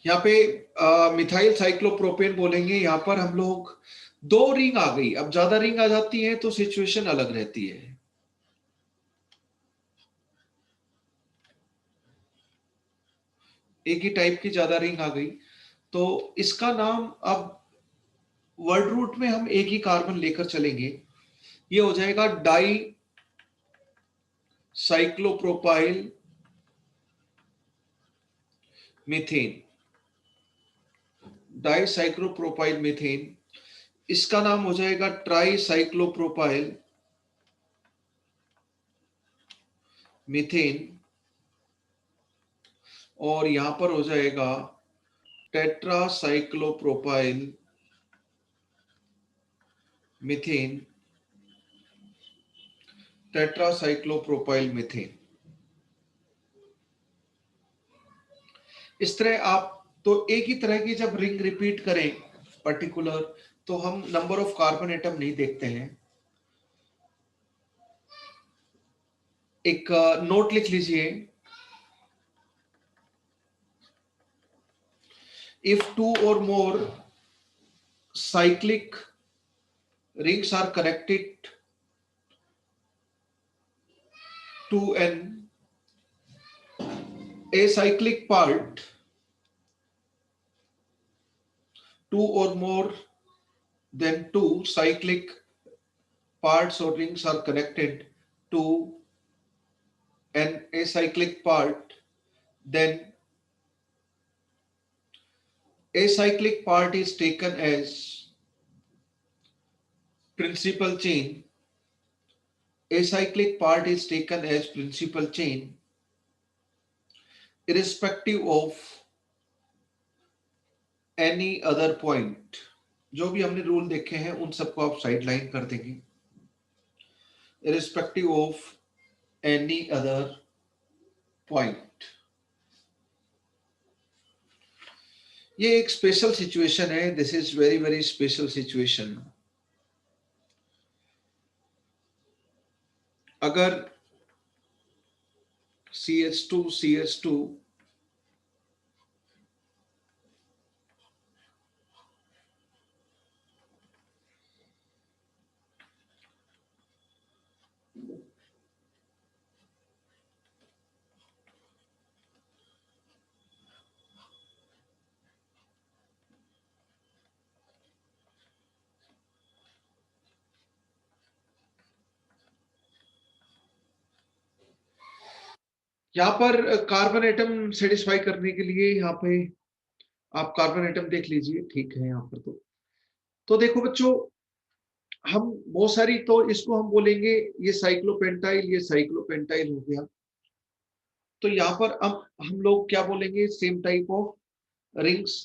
यहाँ पे methyl cyclopropane बोलेंगे। यहाँ पर हम लोग 2 रिंग आ गई। अब ज्यादा रिंग आ जाती है तो सिचुएशन अलग रहती है। एक ही टाइप की ज्यादा रिंग आ गई तो इसका नाम, अब वर्ड रूट में हम एक ही कार्बन लेकर चलेंगे, ये हो जाएगा di cyclopropyl methane. Di cyclopropyl methane. इसका नाम हो जाएगा ट्राई साइक्लोप्रोपाइल मीथेन। और यहां पर हो जाएगा tetra cyclopropyl methane. Tetra cyclopropyl methane. इस तरह आप तो एक ही तरह की जब रिंग रिपीट करें पर्टिकुलर, तो हम नंबर ऑफ कार्बन एटम नहीं देखते हैं। एक नोट लिख लीजिए, if 2 or more cyclic rings are connected to an acyclic part, 2 or more than 2 cyclic parts or rings are connected to an acyclic part, then acyclic part is taken as principal chain. Acyclic part is taken as principal chain irrespective of any other point. जो भी हमने rule देखे हैं उन सबको आप side line कर देंगे, irrespective of any other point. ये एक स्पेशल सिचुएशन है, this is very very special situation. अगर CH2 यहाँ पर कार्बन एटम सेटिस्फाई करने के लिए यहाँ पे आप कार्बन एटम देख लीजिए, ठीक है। यहाँ पर तो देखो बच्चों, हम बहुत सारी, तो इसको हम बोलेंगे ये साइक्लोपेंटाइल, ये साइक्लोपेंटाइल हो गया। तो यहाँ पर अब हम लोग क्या बोलेंगे, same type of rings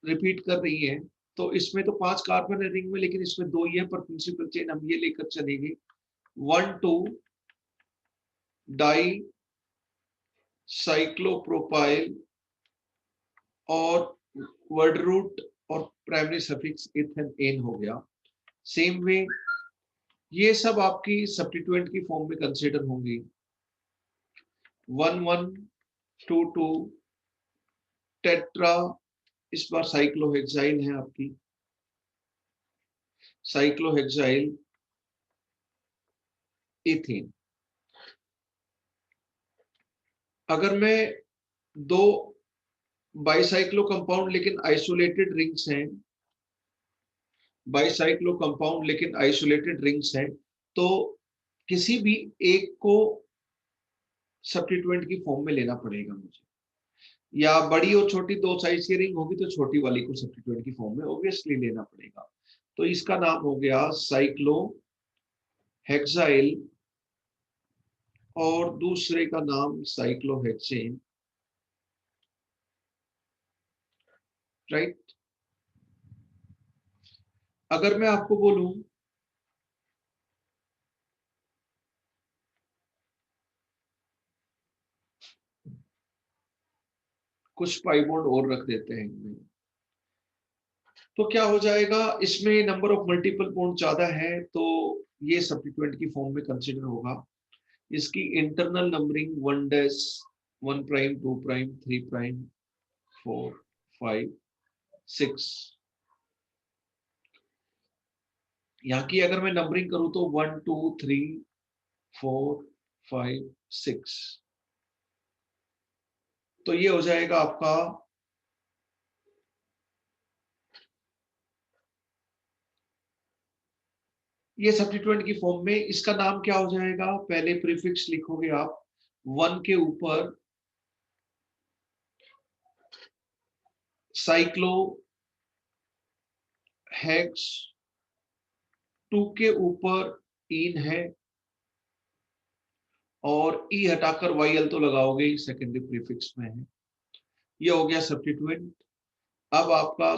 repeat कर रही है। तो इसमें तो 5 कार्बन है रिंग में, लेकिन इसमें 2 ही है, पर प्रिंसिपल चेन हम ये लेकर चलेंगे 1 2 डाई साइक्लोप्रोपाइल और वर्ड रूट और प्राइमरी सफिक्स इथेन एन हो गया। सेम वे ये सब आपकी सब्स्टिट्यूएंट की फॉर्म में कंसीडर होंगी। 1 1 2 2 टेट्रा, इस बार साइक्लोहेक्साइल है आपकी, साइक्लोहेक्साइल इथेन। अगर मैं 2 बाइसाइक्लो कंपाउंड लेकिन आइसोलेटेड रिंग्स हैं, बाइसाइक्लो कंपाउंड लेकिन आइसोलेटेड रिंग्स हैं, तो किसी भी एक को सब्स्टिट्यूएंट की फॉर्म में लेना पड़ेगा मुझे, या बड़ी और छोटी 2 साइज की रिंग होगी तो छोटी वाली को सब्स्टिट्यूएंट की फॉर्म में ऑब्वियसली लेना पड़ेगा। तो इसका नाम हो गया साइक्लो हेक्साइल और दूसरे का नाम साइक्लोहेक्सेन, राइट। अगर मैं आपको बोलूं कुछ पाई बॉन्ड और रख देते हैं इनमें, तो क्या हो जाएगा, इसमें नंबर ऑफ मल्टीपल बॉन्ड ज्यादा है तो ये सब्स्टिट्यूएंट की फॉर्म में कंसीडर होगा। इसकी internal numbering 1 dash 1 prime 2 prime 3 prime 4 5 6। यहाँ की अगर मैं नंबरिंग करूं तो 1 2 3 4 5 6, तो ये हो जाएगा आपका ये सब्स्टिट्यूएंट की फॉर्म में। इसका नाम क्या हो जाएगा, पहले प्रीफिक्स लिखोगे आप 1 के ऊपर साइक्लो हेक्स, 2 के ऊपर इन है, और ई हटाकर वाई तो लगाओगे ही, सेकेंडरी प्रीफिक्स में है। ये हो गया सब्स्टिट्यूएंट। अब आपका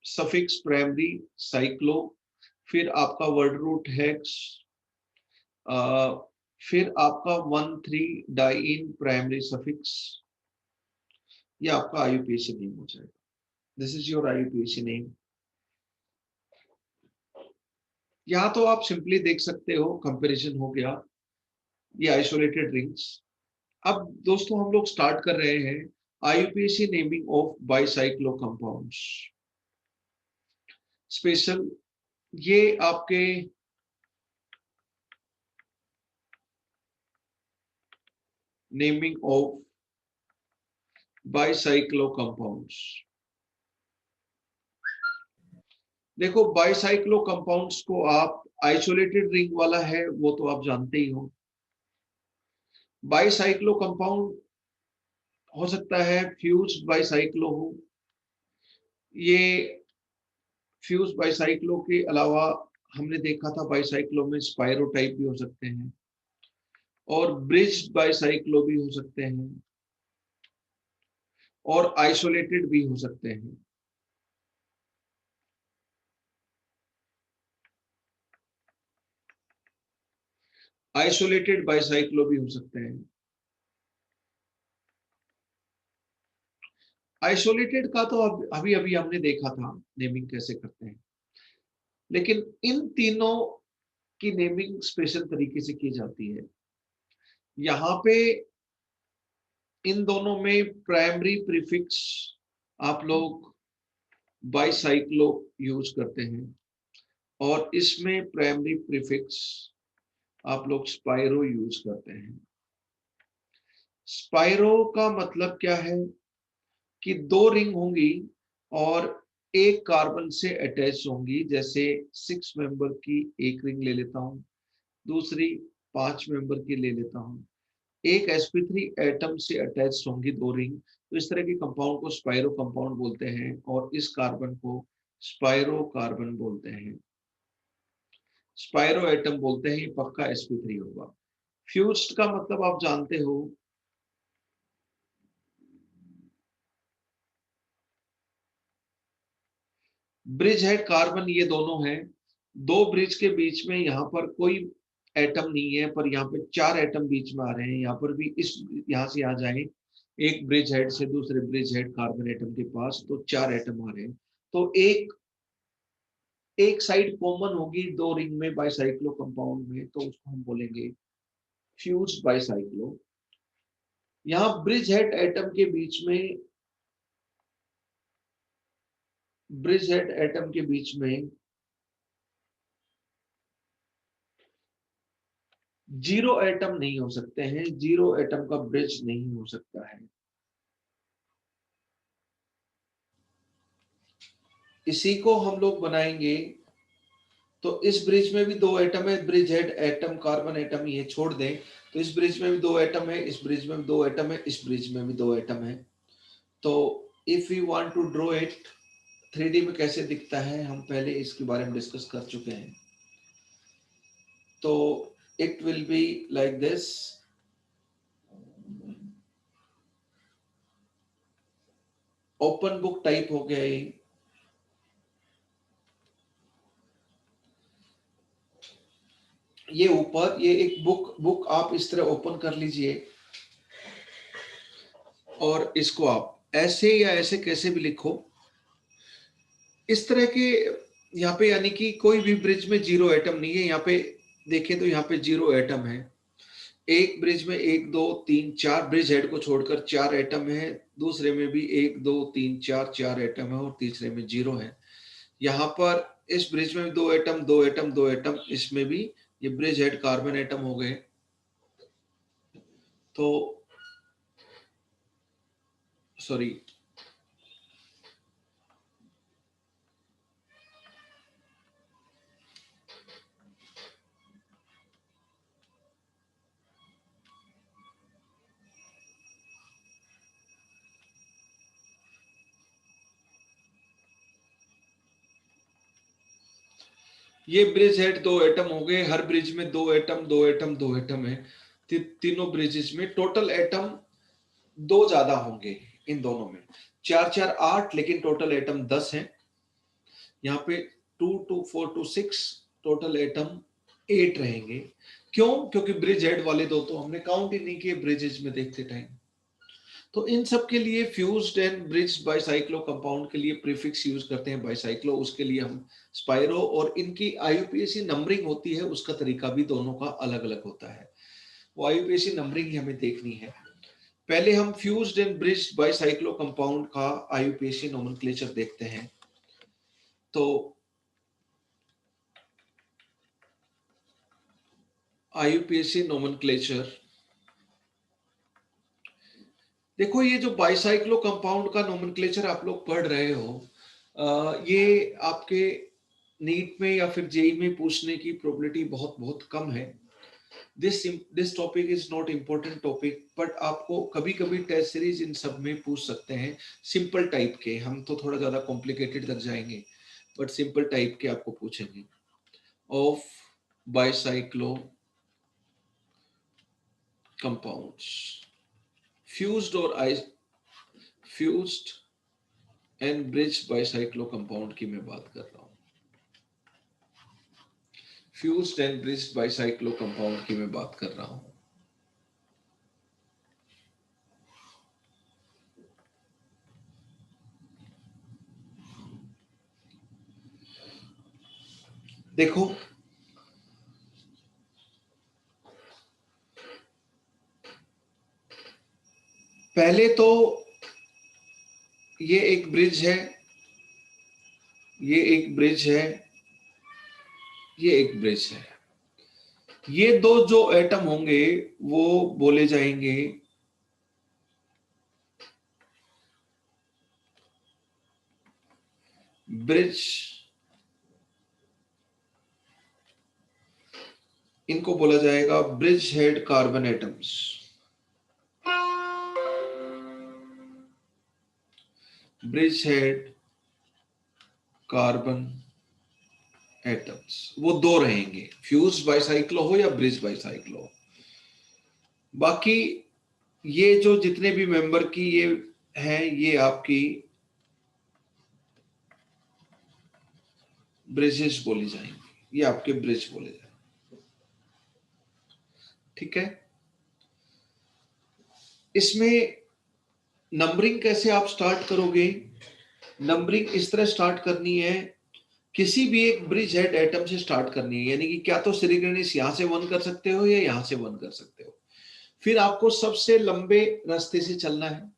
सफिक्स प्राइमरी साइक्लो, फिर आपका वर्ड रूट हेक्स, फिर आपका 1 3 डाइन प्राइमरी सफिक्स। ये आपका आईयूपीएसी नेम हो जाएगा। This is your IUPAC name. यहां तो आप सिंपली देख सकते हो, कंपैरिजन हो गया, ये आइसोलेटेड रिंग्स। अब दोस्तों हम लोग स्टार्ट कर रहे हैं IUPAC naming of bicyclo compounds special. ये आपके नेमिंग ऑफ बाइसाइक्लो कंपाउंड्स। देखो बाइसाइक्लो कंपाउंड्स को आप, आइसोलेटेड रिंग वाला है वो तो आप जानते ही हो। बाइसाइक्लो कंपाउंड हो सकता है फ्यूज्ड बाइसाइक्लो हो। ये फ्यूज बाइसाइक्लो के अलावा हमने देखा था बाइसाइक्लो में स्पाइरो टाइप भी हो सकते हैं, और ब्रिज्ड बाइसाइक्लो भी हो सकते हैं, और आइसोलेटेड भी हो सकते हैं। आइसोलेटेड बाइसाइक्लो भी हो सकते हैं। आइसोलेटेड का तो अभी अभी हमने देखा था नेमिंग कैसे करते हैं, लेकिन इन तीनों की नेमिंग स्पेशल तरीके से की जाती है। यहाँ पे इन दोनों में प्राइमरी प्रीफिक्स आप लोग बाइसाइक्लो यूज करते हैं, और इसमें प्राइमरी प्रीफिक्स आप लोग स्पाइरो यूज करते हैं। स्पाइरो का मतलब क्या है कि 2 रिंग होंगी और एक कार्बन से अटैच होंगी। जैसे 6 मेंबर की एक रिंग ले लेता हूं, दूसरी 5 मेंबर की ले लेता हूं, एक sp3 एटम से अटैच होंगी 2 रिंग। तो इस तरह के कंपाउंड को स्पाइरो कंपाउंड बोलते हैं, और इस कार्बन को स्पाइरो कार्बन बोलते हैं। स्पाइरो एटम बोलते हैं, पक्का sp3 होगा। फ्यूज्ड का मतलब आप जानते हो, ब्रिज हेड कार्बन ये दोनों हैं। 2 ब्रिज के बीच में यहाँ पर कोई एटम नहीं है, पर यहाँ पे 4 एटम बीच में आ रहे हैं। यहाँ पर भी इस यहाँ से आ जाए एक ब्रिज हेड से दूसरे ब्रिज हेड कार्बन एटम के पास, तो 4 एटम आ रहे हैं। तो एक साइड कॉमन होगी 2 रिंग में बाइसाइक्लो कंपाउंड में, तो उसको हम बोलेंगे फ्यूज्ड बाइसाइक्लो। यहाँ ब्रिज हेड एटम के बीच में, ब्रिज हेड एटम के बीच में 0 एटम नहीं हो सकते हैं, 0 एटम का ब्रिज नहीं हो सकता है। इसी को हम लोग बनाएंगे, तो इस ब्रिज में भी 2 एटम है, bridge head atom carbon atom ये छोड़ दें, तो इस ब्रिज में भी 2 एटम है, इस ब्रिज में भी 2 एटम है, इस ब्रिज में भी 2 एटम है। तो if you want to draw it 3D में कैसे दिखता है, हम पहले इसके बारे में डिस्कस कर चुके हैं। तो it will be like this. Open book type हो गया ये ऊपर, ये एक बुक आप इस तरह ओपन कर लीजिए, और इसको आप ऐसे या ऐसे कैसे भी लिखो इस तरह के। यहाँ पे यानी कि कोई भी ब्रिज में 0 एटम नहीं है। यहाँ पे देखें तो यहाँ पे 0 एटम है, एक ब्रिज में 1 2 3 4 ब्रिज हेड को छोड़कर 4 एटम है, दूसरे में भी 1 2 3 4 4 एटम है और तीसरे में 0 है। यहाँ पर इस ब्रिज में भी 2 एटम 2 एटम 2 एटम, इसमें भी ये ब्रिज हेड कार्बन एटम हो गए। तो सॉरी, ये ब्रिज हेड 2 एटम हो गए, हर ब्रिज में 2 एटम 2 एटम 2 एटम है। तीनों ब्रिजेस में टोटल एटम 2 ज्यादा होंगे इन दोनों में, 4 4 8, लेकिन टोटल एटम 10 है। यहाँ पे 2 2 4 2 6, टोटल एटम 8 रहेंगे। क्यों? क्योंकि ब्रिज हेड वाले दो तो हमने काउंट ही नहीं किए ब्रिजेस में देखते टाइम। तो इन सब के लिए fused and bridged bicyclo compound के लिए प्रीफिक्स यूज करते हैं बाइसाइक्लो, उसके लिए हम स्पाइरो, और इनकी आईयूपीएसी नंबरिंग होती है, उसका तरीका भी दोनों का अलग अलग होता है। वो आईयूपीएसी नंबरिंग ही हमें देखनी है। पहले हम fused and bridged bicyclo compound का आईयूपीएसी नोमेनक्लेचर देखते हैं। तो आईयूपीएसी नोमेनक्लेचर देखो, ये जो बाइसाइक्लो कंपाउंड का नोमेनक्लेचर आप लोग पढ़ रहे हो, ये आपके नीट में या फिर जेई में पूछने की प्रोबेबिलिटी बहुत बहुत कम है। This topic is not important topic, but आपको कभी कभी टेस्ट सीरीज इन सब में पूछ सकते हैं। सिंपल टाइप के, हम तो थोड़ा ज्यादा कॉम्प्लिकेटेड तक जाएंगे, बट सिंपल टाइप के आपको पूछेंगे। ऑफ बाइसाइक्लो कंपाउंड्स, फ्यूज्ड और fused and bridged bicyclo compound की मैं बात कर रहा हूं। Fused and bridged bicyclo compound की मैं बात कर रहा हूं। देखो, पहले तो ये एक ब्रिज है, ये एक ब्रिज है, ये एक ब्रिज है। ये दो जो एटम होंगे वो बोले जाएंगे ब्रिज, इनको बोला जाएगा bridge head carbon atoms. Bridge head carbon atoms, वो दो रहेंगे, फ्यूज बाइसाइक्लो हो या ब्रिज बाइसाइक्लो हो। बाकी ये जो जितने भी मेंबर की ये हैं, ये आपकी ब्रिजेस बोली जाएंगी, ये आपके ब्रिज बोले जाएंगे। ठीक है, इसमें नंबरिंग कैसे आप स्टार्ट करोगे? नंबरिंग इस तरह स्टार्ट करनी है, किसी भी एक ब्रिज हेड एटम से स्टार्ट करनी है, यानी कि क्या तो सिरिगणिस यहां से वन कर सकते हो या यहां से वन कर सकते हो। फिर आपको सबसे लंबे रास्ते से चलना है,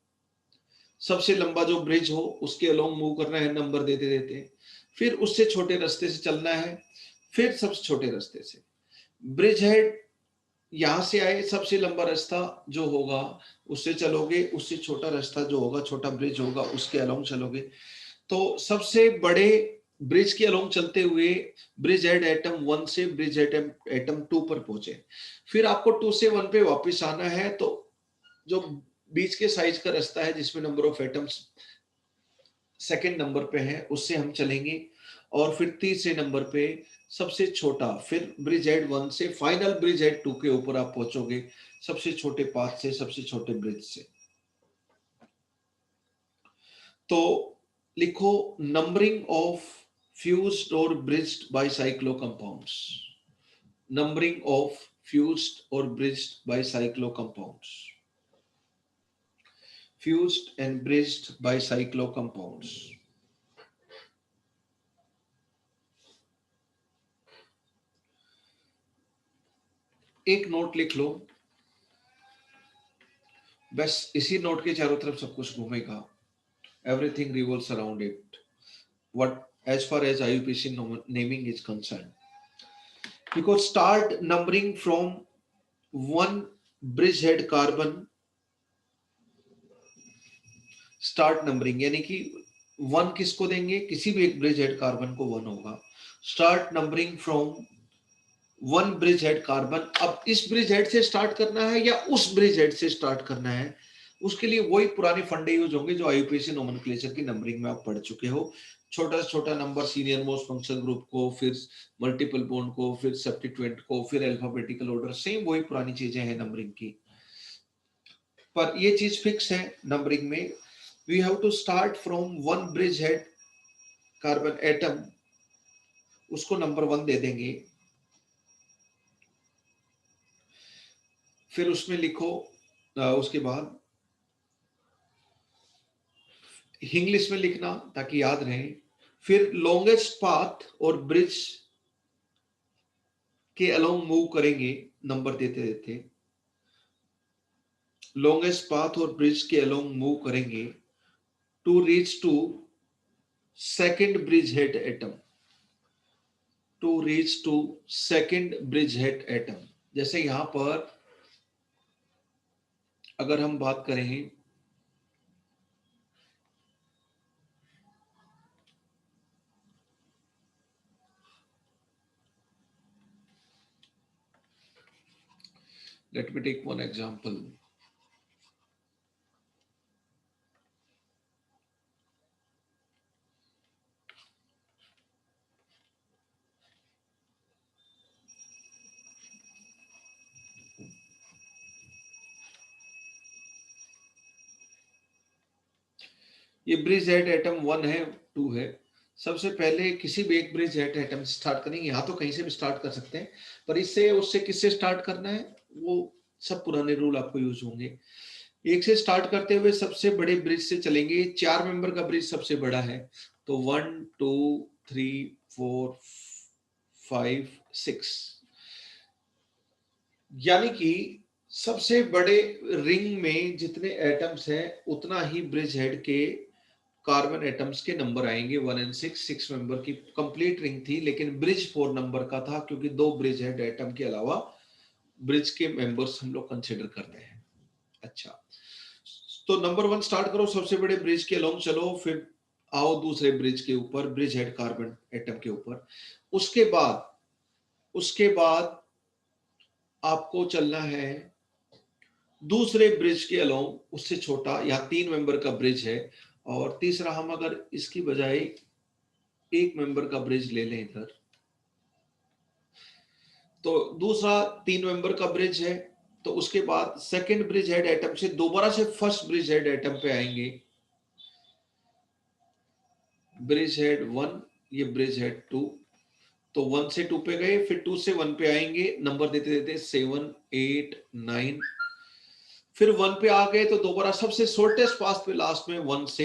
सबसे लंबा जो ब्रिज हो उसके अलोंग मूव करना है नंबर देते देते। फिर उससे छोटे रास्ते से चलना है, फिर सबसे छोटे रास्ते से। ब्रिज हेड यहां से आए, सबसे लंबा रास्ता जो होगा उससे चलोगे, उससे छोटा रास्ता जो होगा, छोटा ब्रिज होगा, उसके अलोंग चलोगे। तो सबसे बड़े ब्रिज के अलोंग चलते हुए ब्रिज हेड एटम 1 से ब्रिज एटम एटम 2 पर पहुंचे। फिर आपको 2 से 1 पे वापस आना है, तो जो बीच के साइज का रास्ता है जिसमें number of atoms second number पे है, उससे हम चलेंगे। और फिर तीसरे नंबर पे सबसे छोटा, फिर ब्रिज हेड 1 से फाइनल ब्रिज हेड 2 के ऊपर आप पहुंचोगे, सबसे छोटे पाथ से, सबसे छोटे ब्रिज से। तो लिखो नंबरिंग ऑफ फ्यूज्ड और bridged bicyclo compounds. Numbering of fused और bridged bicyclo compounds. Fused and bridged bicyclo compounds. एक नोट लिख लो, बस इसी नोट के चारों तरफ सब कुछ घूमेगा. Everything revolves around it. What as far as IUPAC naming is concerned, because start numbering from one bridgehead carbon. Start numbering यानी कि वन किसको देंगे, किसी भी एक ब्रिज हेड कार्बन को वन होगा. Start numbering from one bridge head carbon. अब इस ब्रिज हेड से स्टार्ट करना है या उस ब्रिज हेड से स्टार्ट करना है, उसके लिए वही पुराने फंडे यूज होंगे जो आईयूपीएसी नोमेनक्लेचर की नंबरिंग में आप पढ़ चुके हो. छोटा से छोटा number senior most functional group को, फिर मल्टीपल बॉन्ड को, फिर सब्स्टिट्यूएंट को, फिर अल्फाबेटिकल ऑर्डर. सेम वही पुरानी चीजें हैं नंबरिंग की, पर ये चीज फिक्स है नंबरिंग में. We have to start from one bridgehead carbon atom, उसको नंबर 1 दे देंगे. फिर उसमें लिखो उसके बाद इंग्लिश में लिखना ताकि याद रहे. फिर लॉन्गेस्ट पाथ और ब्रिज के अलोंग मूव करेंगे, नंबर देते देते. लॉन्गेस्ट पाथ और ब्रिज के अलोंग मूव करेंगे to reach to second bridge head atom. To reach to second bridge head atom. जैसे यहां पर अगर हम बात करें, let me take one example. ये ब्रिज हेड एटम 1 है, 2 है. सबसे पहले किसी भी एक ब्रिज हेड एटम से स्टार्ट करेंगे. यहाँ तो कहीं से भी स्टार्ट कर सकते हैं, पर इससे उससे किससे स्टार्ट करना है वो सब पुराने रूल आपको यूज होंगे. एक से स्टार्ट करते हुए सबसे बड़े ब्रिज से चलेंगे. 4 मेंबर का ब्रिज सबसे बड़ा है, तो 1 2 3 4 5 6, यानी कि सबसे बड़े रिंग में जितने एटम्स हैं उतना ही ब्रिज हेड के कार्बन एटम्स के नंबर आएंगे. 1 और 6, 6 मेंबर की कंप्लीट रिंग थी, लेकिन ब्रिज 4 नंबर का था क्योंकि 2 ब्रिज हेड एटम के अलावा ब्रिज के मेंबर्स हम लोग कंसिडर करते हैं. अच्छा, तो नंबर 1 स्टार्ट करो, सबसे बड़े ब्रिज के अलोंग चलो, फिर आओ दूसरे ब्रिज के ऊपर, ब्रिज हेड कार्बन एटम के ऊपर. उसके बाद आपको चलना है दूसरे ब्रिज के अलोंग, उससे छोटा या 3 मेंबर का ब्रिज है. और तीसरा, हम अगर इसकी बजाय 1 मेंबर का ब्रिज ले लें इधर, तो दूसरा 3 मेंबर का ब्रिज है. तो उसके बाद सेकंड ब्रिज हेड एटम से दोबारा से फर्स्ट ब्रिज हेड एटम पे आएंगे. ब्रिज हेड 1, ये ब्रिज हेड 2, तो 1 से 2 पे गए, फिर 2 से 1 पे आएंगे, नंबर देते देते 7 8 9, फिर 1 पे आ गए तो दोबारा सबसे शॉर्टेस्ट पाथ पे लास्ट में 1 से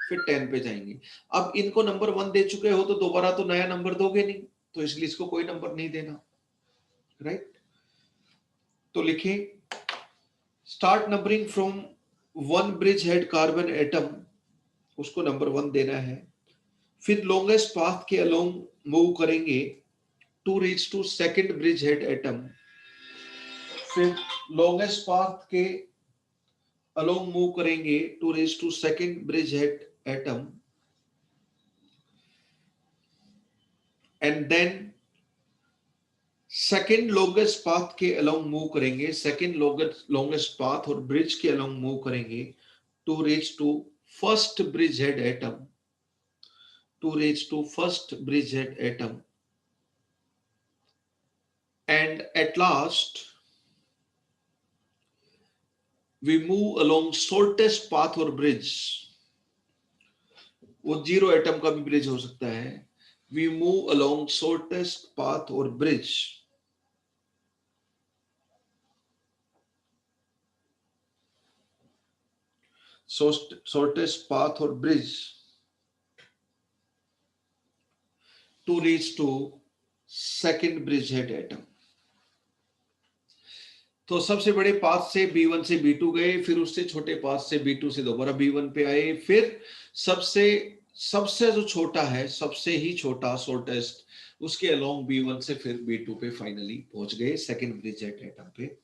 फिर 10 पे जाएंगे. अब इनको नंबर 1 दे चुके हो तो दोबारा तो नया नंबर दोगे नहीं, तो इसलिए इसको कोई नंबर नहीं देना, राइट. तो लिखें start numbering from one bridge head carbon atom, उसको नंबर 1 देना है. फिर लॉन्गेस्ट पाथ के अलोंग मूव करेंगे to reach to second bridge head atom. फिर लॉन्गेस्ट पाथ के अलोंग मूव करेंगे to reach to second bridge head atom, and then second longest path के अलोंग मूव करेंगे. सेकंड लॉन्गेस्ट पाथ और bridge के along move करेंगे to reach to first bridge head atom, to reach to first bridgehead atom, and at last we move along shortest path or bridge. वो 0 atom का भी bridge हो सकता है. we move along shortest path or bridge shortest path or bridge to reach to second bridgehead atom. तो सबसे बड़े path से B1 से B2 गए, फिर उससे छोटे पाथ से B2 से दोबारा B1 पे आए, फिर सबसे सबसे जो छोटा है, सबसे ही छोटा शॉर्टेस्ट, उसके अलोंग B1 से फिर B2 पे फाइनली पहुंच गए सेकंड ब्रिज हेड एटम पे।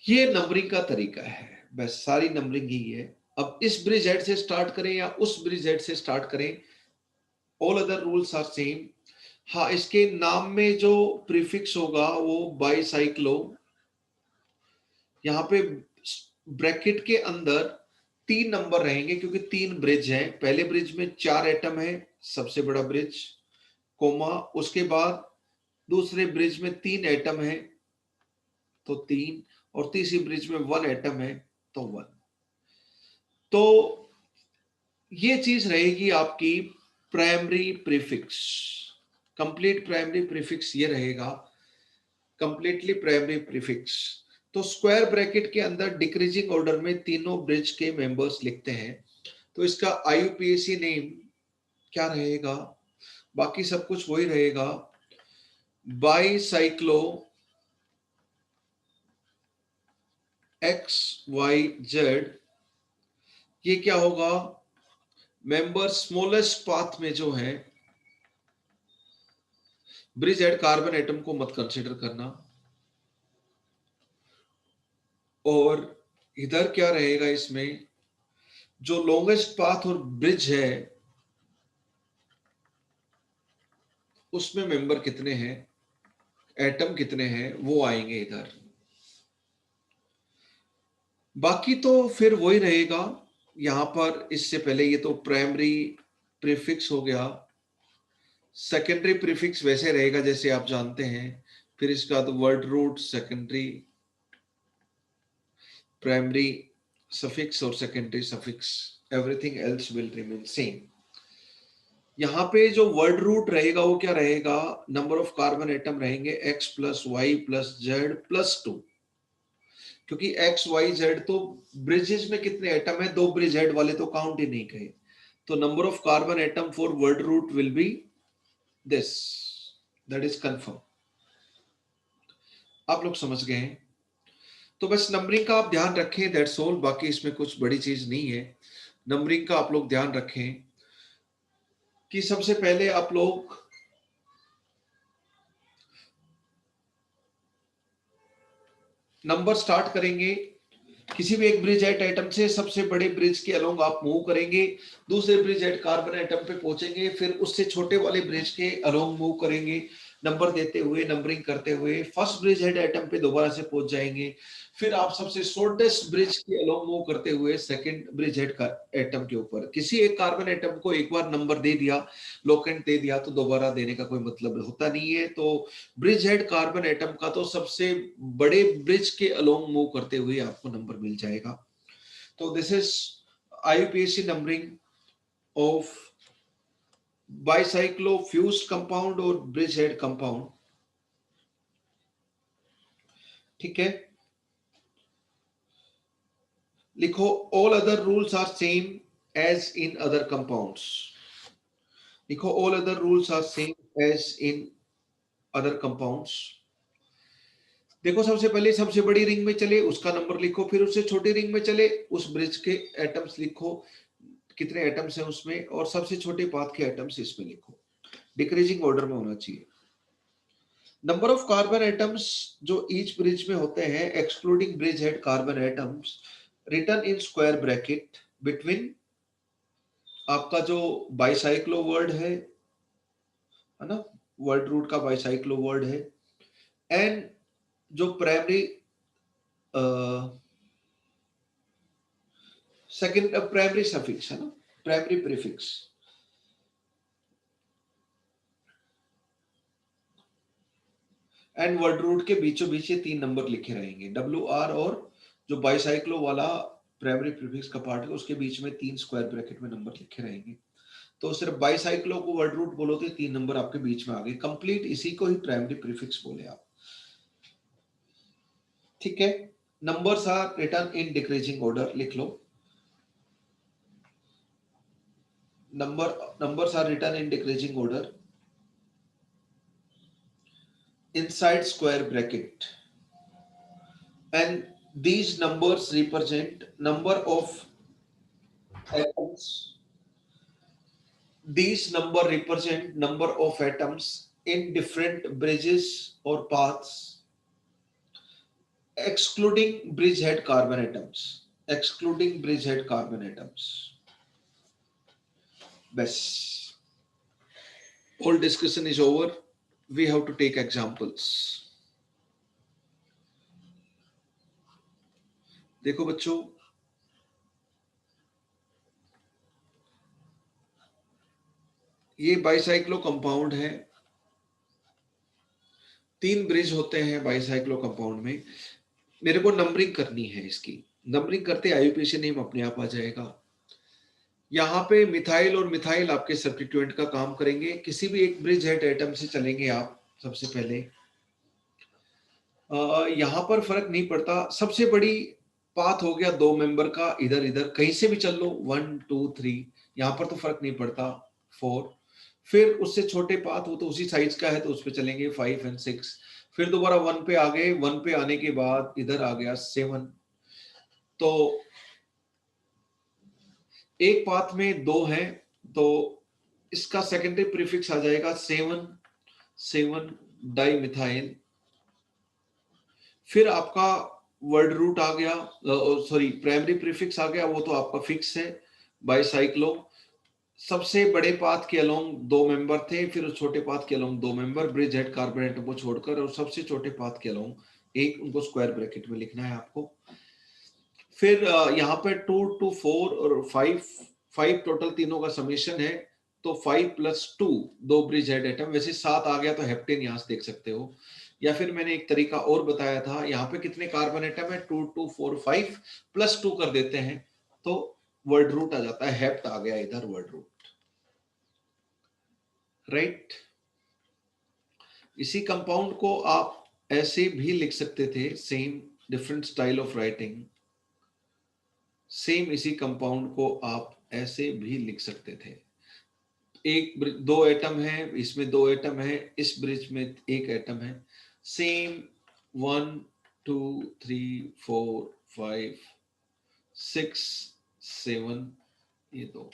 ये नंबरिंग का तरीका है, बस सारी नंबरिंग ही है। अब इस ब्रिज हेड से स्टार्ट करें या उस ब्रिज हेड से स्टार्ट करें, all other rules are same. हाँ, इसके नाम में जो प्रीफिक्स होगा वो बाईसाइक्लो, यहाँ पे ब्रैकेट के अंदर 3 नंबर रहेंगे क्योंकि 3 ब्रिज हैं। पहले ब्रिज में 4 एटम है, सबसे बड़ा ब्रिज, कोमा, उसके बाद दूसरे ब्रिज में 3 एटम है तो 3, और तीसरी ब्रिज में 1 एटम है तो 1। तो ये चीज रहेगी आपकी primary prefix, complete primary prefix ये रहेगा, कंप्लीटली प्राइमरी प्रीफिक्स। तो स्क्वायर ब्रैकेट के अंदर डिक्रीजिंग ऑर्डर में तीनों ब्रिज के मेंबर्स लिखते हैं, तो इसका IUPAC नेम क्या रहेगा, बाकी सब कुछ वही रहेगा, बाईसाइक्लो XYZ। ये क्या होगा, मेंबर स्मॉलेस्ट पाथ में जो है ब्रिज हेड कार्बन एटम को मत कंसीडर करना, और इधर क्या रहेगा, इसमें जो लॉन्गेस्ट पाथ और ब्रिज है उसमें मेंबर कितने हैं, एटम कितने हैं, वो आएंगे इधर। बाकी तो फिर वही रहेगा यहां पर। इससे पहले ये तो प्राइमरी प्रीफिक्स हो गया, सेकेंडरी प्रीफिक्स वैसे रहेगा जैसे आप जानते हैं, फिर इसका तो word root, secondary, primary suffix और secondary suffix, everything else will remain same. यहाँ पे जो वर्ड रूट रहेगा वो क्या रहेगा, नंबर ऑफ कार्बन एटम रहेंगे x plus y plus z plus 2, क्योंकि x y z तो ब्रिजेस में कितने एटम है, 2 ब्रिज हेड वाले तो काउंट ही नहीं गए, तो number of carbon atom for word root will be this, that is confirm. आप लोग समझ गए हैं? तो बस नंबरिंग का आप ध्यान रखें, दैट्स ऑल, बाकी इसमें कुछ बड़ी चीज नहीं है। नंबरिंग का आप लोग ध्यान रखें कि सबसे पहले आप लोग नंबर स्टार्ट करेंगे किसी भी एक ब्रिज हेड एटम से, सबसे बड़े ब्रिज के अलोंग आप मूव करेंगे, दूसरे ब्रिज हेड कार्बन एटम पे पहुंचेंगे, फिर उससे छोटे वाले ब्रिज के अलोंग मूव करेंगे, नंबर देते हुए, नंबरिंग करते हुए, फर्स्ट ब्रिज हेड एटम पे दोबारा से पहुंच जाएंगे, फिर आप सबसे शॉर्टेस्ट ब्रिज के अलोंग मूव करते हुए सेकंड ब्रिज हेड का एटम के ऊपर। किसी एक कार्बन एटम को एक बार नंबर दे दिया, लोकेंट दे दिया, तो दोबारा देने का कोई मतलब होता नहीं है। तो ब्रिज हेड कार्बन एटम का तो सबसे बड़े ब्रिज के अलोंग मूव करते हुए आपको नंबर मिल जाएगा। तो this is IUPAC numbering of bicyclo fused compound और ब्रिज हेड कंपाउंड। ठीक है, लिखो all other rules are same as in other compounds. लिखो all other rules are same as in other compounds. देखो, सबसे पहले सबसे बड़ी रिंग में चले उसका नंबर लिखो, फिर उससे छोटी रिंग में चले उस ब्रिज के एटम्स लिखो, कितने एटम्स हैं उसमें, और सबसे छोटे पाथ के एटम्स इसमें लिखो, डिक्रीजिंग ऑर्डर में होना चाहिए। नंबर ऑफ कार्बन एटम्स जो ईच ब्रिज में होते हैं excluding bridge head carbon atoms written in square bracket between आपका जो बाईसाइक्लो वर्ड है ना, वर्ड रूट का बाईसाइक्लो वर्ड है, एंड जो प्राइमरी सेकंड प्राइमरी सफिक्स है ना, primary prefix, and word root के बीचों बीच ये 3 नंबर लिखे रहेंगे, WR, और जो बाईसाइक्लो वाला प्राइमरी प्रीफिक्स का पार्ट है उसके बीच में 3 स्क्वायर ब्रैकेट में नंबर लिखे रहेंगे। तो सिर्फ बाईसाइक्लो को वर्ड रूट बोलो तो 3 नंबर आपके बीच में आ गए, कंप्लीट इसी को ही प्राइमरी प्रीफिक्स बोले आप। ठीक है, numbers are written in decreasing order, लिख लो, numbers are written in decreasing order inside square bracket and these numbers represent number of atoms. These number represent number of atoms in different bridges or paths, excluding bridgehead carbon atoms. Excluding bridgehead carbon atoms. Best. All discussion is over. We have to take examples. देखो बच्चों, ये bicyclo compound है। 3 bridge होते हैं bicyclo compound में। मेरे को numbering करनी है इसकी। नंबरिंग करते आईयूपीएसी नेम अपने आप आ जाएगा। यहाँ पे मिथाइल और मिथाइल आपके सब्स्टिट्यूएंट का काम करेंगे। किसी भी एक ब्रिज हेड एटम से चलेंगे आप। सबसे पहले यहाँ पर फर्क नहीं पड़ता। सबसे बड़ी पाथ हो गया 2 मेंबर का, इधर इधर कहीं से भी चल लो, 1 2 3, यहाँ पर तो फर्क नहीं पड़ता। 4, फिर उससे छोटे पाथ वो तो उसी साइज का है तो उस पे चलेंगे 5 और 6, फिर दोबारा 1 पे आ गए। 1 पे आने के बाद इधर आ गया 7। तो एक पाथ में 2 है तो इसका सेकेंडरी प्रीफिक्स आ जाएगा 7 7 डाई मिथाइल। फिर आपका वर्ड रूट आ गया, सॉरी प्राइमरी प्रीफिक्स आ गया, वो तो आपका फिक्स है बाइसाइक्लो। सबसे बड़े पाथ के अलोंग 2 मेंबर थे, फिर उस छोटे पाथ के along 2 member bridge head carbon atom को छोड़कर, और सबसे छोटे पाथ के अलोंग एक, उनको स्क्वायर ब्रैकेट में लिखना है आपको। फिर यहाँ पे 2 2 4 और 5 टोटल तीनों का समेशन है। तो 5 + 2 2 ब्रिज हेड एटम, वैसे 7 आ गया तो हेप्टेन यहाँ से देख सकते हो। या फिर मैंने एक तरीका और बताया था, यहाँ पे कितने कार्बन एटम है, 2 2 4 5 + 2 कर देते हैं तो वर्ड रूट आ जाता है। हेप्ट आ गया इधर वर्ड रूट, राइट। इसी कंपाउंड को आप ऐसे भी लिख सकते थे, same different style of writing. Same इसी कंपाउंड को आप ऐसे भी लिख सकते थे। एक 2 एटम है, इसमें 2 एटम है, इस ब्रिज में 1 एटम है। सेम 1 2 3 4 5 6 7 ये 2।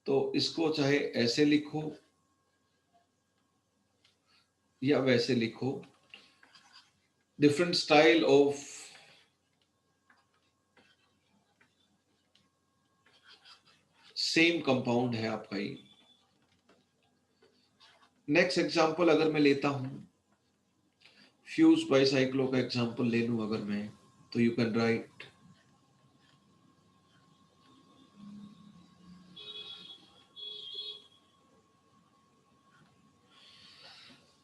तो इसको चाहे ऐसे लिखो या वैसे लिखो, different style of same compound है आपका ये। नेक्स्ट एग्जांपल अगर मैं लेता हूं, फ्यूज बाइसाइक्लो का एग्जांपल ले लूं अगर मैं, तो यू कैन राइट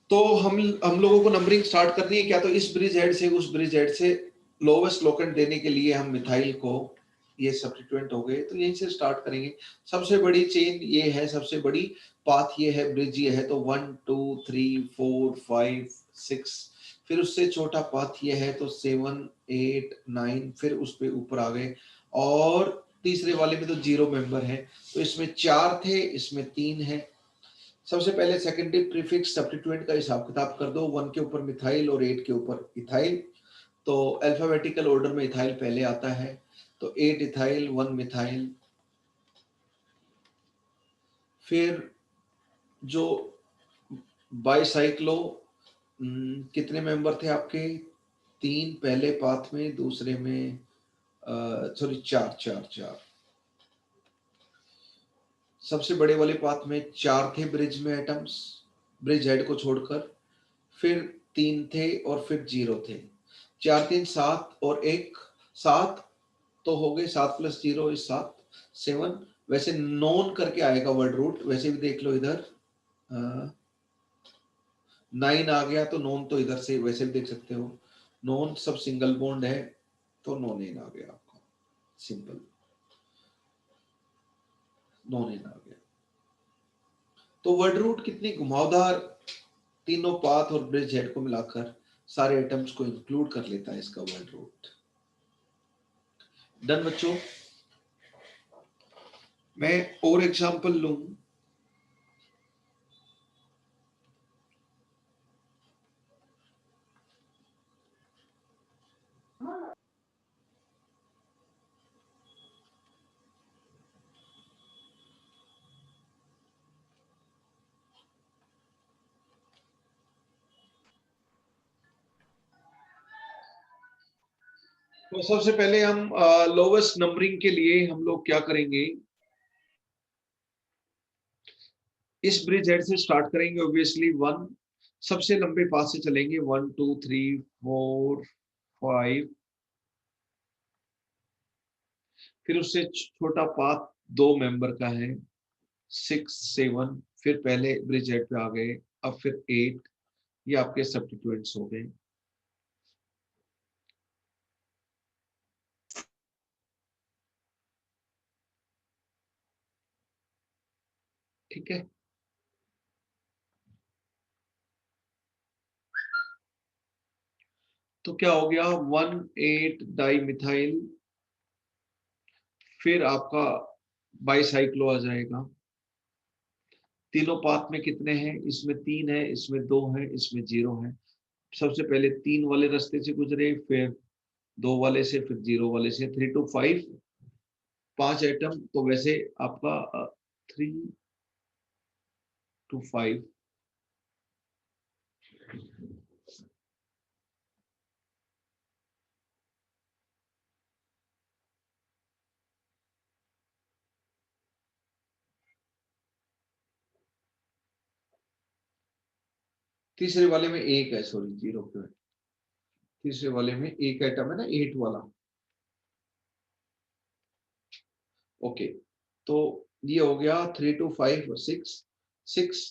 तो हम लोगों को नंबरिंग स्टार्ट करनी है क्या, तो इस ब्रिज हेड से उस ब्रिज हेड से लोवेस्ट लोकेंट देने के लिए हम मिथाइल को, ये सब्स्टिट्यूएंट हो गए तो यहीं से स्टार्ट करेंगे। सबसे बड़ी चेन ये है, सबसे बड़ी पाथ ये है, ब्रिज ये है, तो 1 2 3 4 5 6, फिर उससे छोटा पाथ ये है तो 7 8 9, फिर उस पे ऊपर आ गए। और तीसरे वाले में तो 0 मेंबर है, तो इसमें 4 थे, इसमें 3 है। सबसे पहले सेकेंडरी प्रीफिक्स सब्स्टिट्यूएंट का हिसाब किताब कर दो। 1 के ऊपर मिथाइल और 8 के ऊपर इथाइल, तो अल्फाबेटिकल ऑर्डर में इथाइल पहले आता है, तो 8 इथाइल 1 मिथाइल। फिर जो बाइसाइक्लो, कितने मेंबर थे आपके, 3 पहले पाथ में, दूसरे में सॉरी 4 4 4, सबसे बड़े वाले पाथ में 4 थे ब्रिज में एटम्स, ब्रिज हेड को छोड़कर। फिर 3 थे और फिर 0 थे। 4 3 7 और 1 7 तो हो गए, 7 + 0 इज 7 7। वैसे नॉन करके आएगा वर्ड रूट, वैसे भी देख लो इधर 9 आ गया तो नॉन तो इधर से वैसे भी देख सकते हो। नॉन सब सिंगल बॉन्ड है तो नॉन एन आ गया आपका, सिंपल नॉन एन आ गया। तो वर्ड रूट कितनी घुमावदार, तीनों पाथ और ब्रिज हेड को मिलाकर सारे एटम्स को इंक्लूड कर लेता है इसका वर्ड रूट। डन बच्चों। मैं और एग्जांपल लूं, तो सबसे पहले हम लोवेस्ट नंबरिंग के लिए हम लोग क्या करेंगे, इस ब्रिज हेड से स्टार्ट करेंगे ऑब्वियसली। वन सबसे लंबे पास से चलेंगे, 1 2 3 4 5, फिर उससे छोटा पाथ 2 मेंबर का है, 6 7, फिर पहले ब्रिज हेड पे आ गए, अब फिर 8, ये आपके सब्स्टिट्यूएंट्स हो गए। ठीक है, तो क्या हो गया, 1 8 डाई मिथाइल, फिर आपका बाईसाइक्लो आ जाएगा। तीनों पाथ में कितने हैं, इसमें 3 है, इसमें 2 है, इसमें 0 है। सबसे पहले 3 वाले रास्ते से गुजरे, फिर 2 वाले से, फिर 0 वाले से, 3 to 5, 5 एटम। तो वैसे आपका 3 to 5, तीसरे वाले में एक है, सॉरी 0 पे, तीसरे वाले में एक एटम है ना, 8 वाला। ओके, तो ये हो गया 3 to 5 6, 6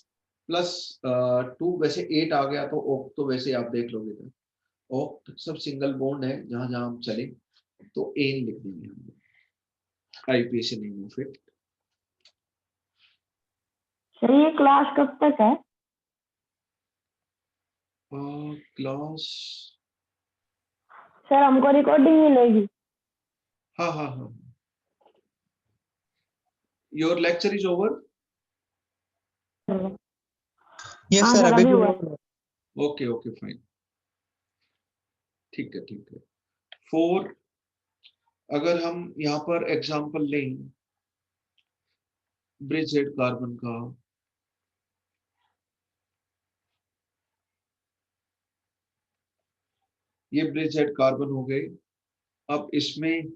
प्लस 2, वैसे 8 आ गया तो ओक तो वैसे आप देख लोगे तो ओक सब सिंगल बॉन्ड है, जहां जहां हम चले तो एन लिख देंगे हम, IPS name of it. Sir ये क्लास कब तक है? क्लास, सर हमको रिकॉर्डिंग मिलेगी? हाँ हाँ हाँ, your lecture is over. Yes हाँ सर, सर अभी अभी भी हुआ। ओके ओके फाइन, ठीक है ठीक है। 4, अगर हम यहाँ पर एग्जांपल लें ब्रिज हेड कार्बन का, ये ब्रिज हेड कार्बन हो गए। अब इसमें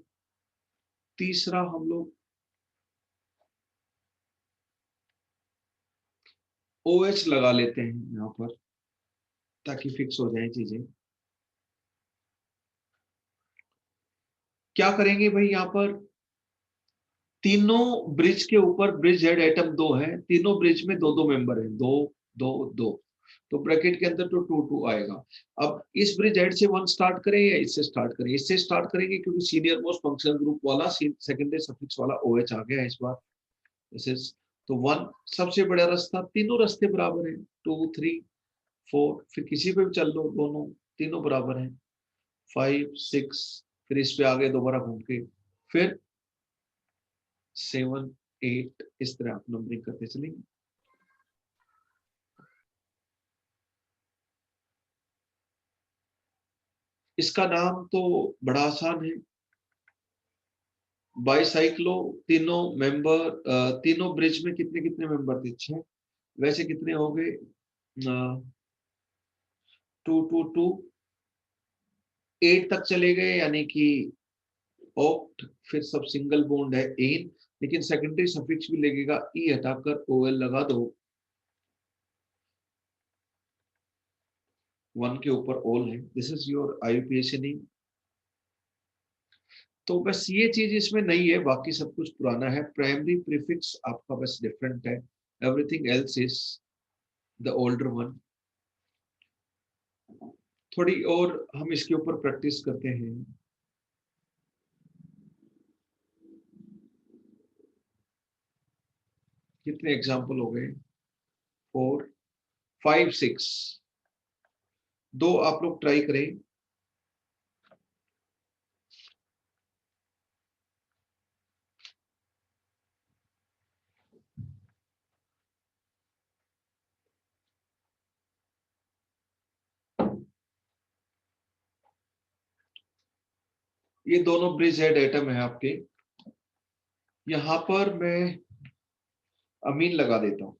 तीसरा हम लोग OH लगा लेते हैं यहाँ पर, ताकि फिक्स हो जाए चीजें। क्या करेंगे भाई, यहाँ पर तीनों ब्रिज के ऊपर ब्रिज हेड एटम 2 है, तीनों ब्रिज में 2 2 मेंबर है, 2 2 2, तो ब्रैकेट के अंदर तो 2 2 आएगा। अब इस ब्रिज हेड से 1 स्टार्ट करें या इससे स्टार्ट करें, इससे स्टार्ट करेंगे क्योंकि सीनियर मोस्ट फंक्शनल ग्रुप वाला सेकेंडरी सफिक्स वाला OH आ गया इस बार। तो 1 सबसे बड़ा रास्ता, तीनों रास्ते बराबर है, 2 3 4, फिर किसी पे भी चल लो, दोनों तीनों बराबर हैं, 5 6, फिर इस पे आगे दोबारा घूम के, फिर 7 8, इस तरह आप नंबरिंग करते चलेंगे। इसका नाम तो बड़ा आसान है, बाईसाइक्लो। तीनों मेंबर, तीनों ब्रिज में कितने कितने मेंबर थे, 6, वैसे कितने हो गए, 2 2 2, 8 तक चले गए, यानी कि ऑक्ट, फिर सब सिंगल बॉन्ड है एन, लेकिन सेकेंडरी सफिक्स भी लगेगा, ई हटाकर OL लगा दो, 1 के ऊपर ऑल है, this is your IUPAC name. तो बस ये चीज इसमें नहीं है, बाकी सब कुछ पुराना है, प्राइमरी प्रीफिक्स आपका बस डिफरेंट है, everything else is the older one. थोड़ी और हम इसके ऊपर प्रैक्टिस करते हैं। कितने एग्जाम्पल हो गए, 4 5 6, 2 आप लोग ट्राई करें। ये दोनों ब्रिज हेड एटम है आपके, यहां पर मैं अमीन लगा देता हूं,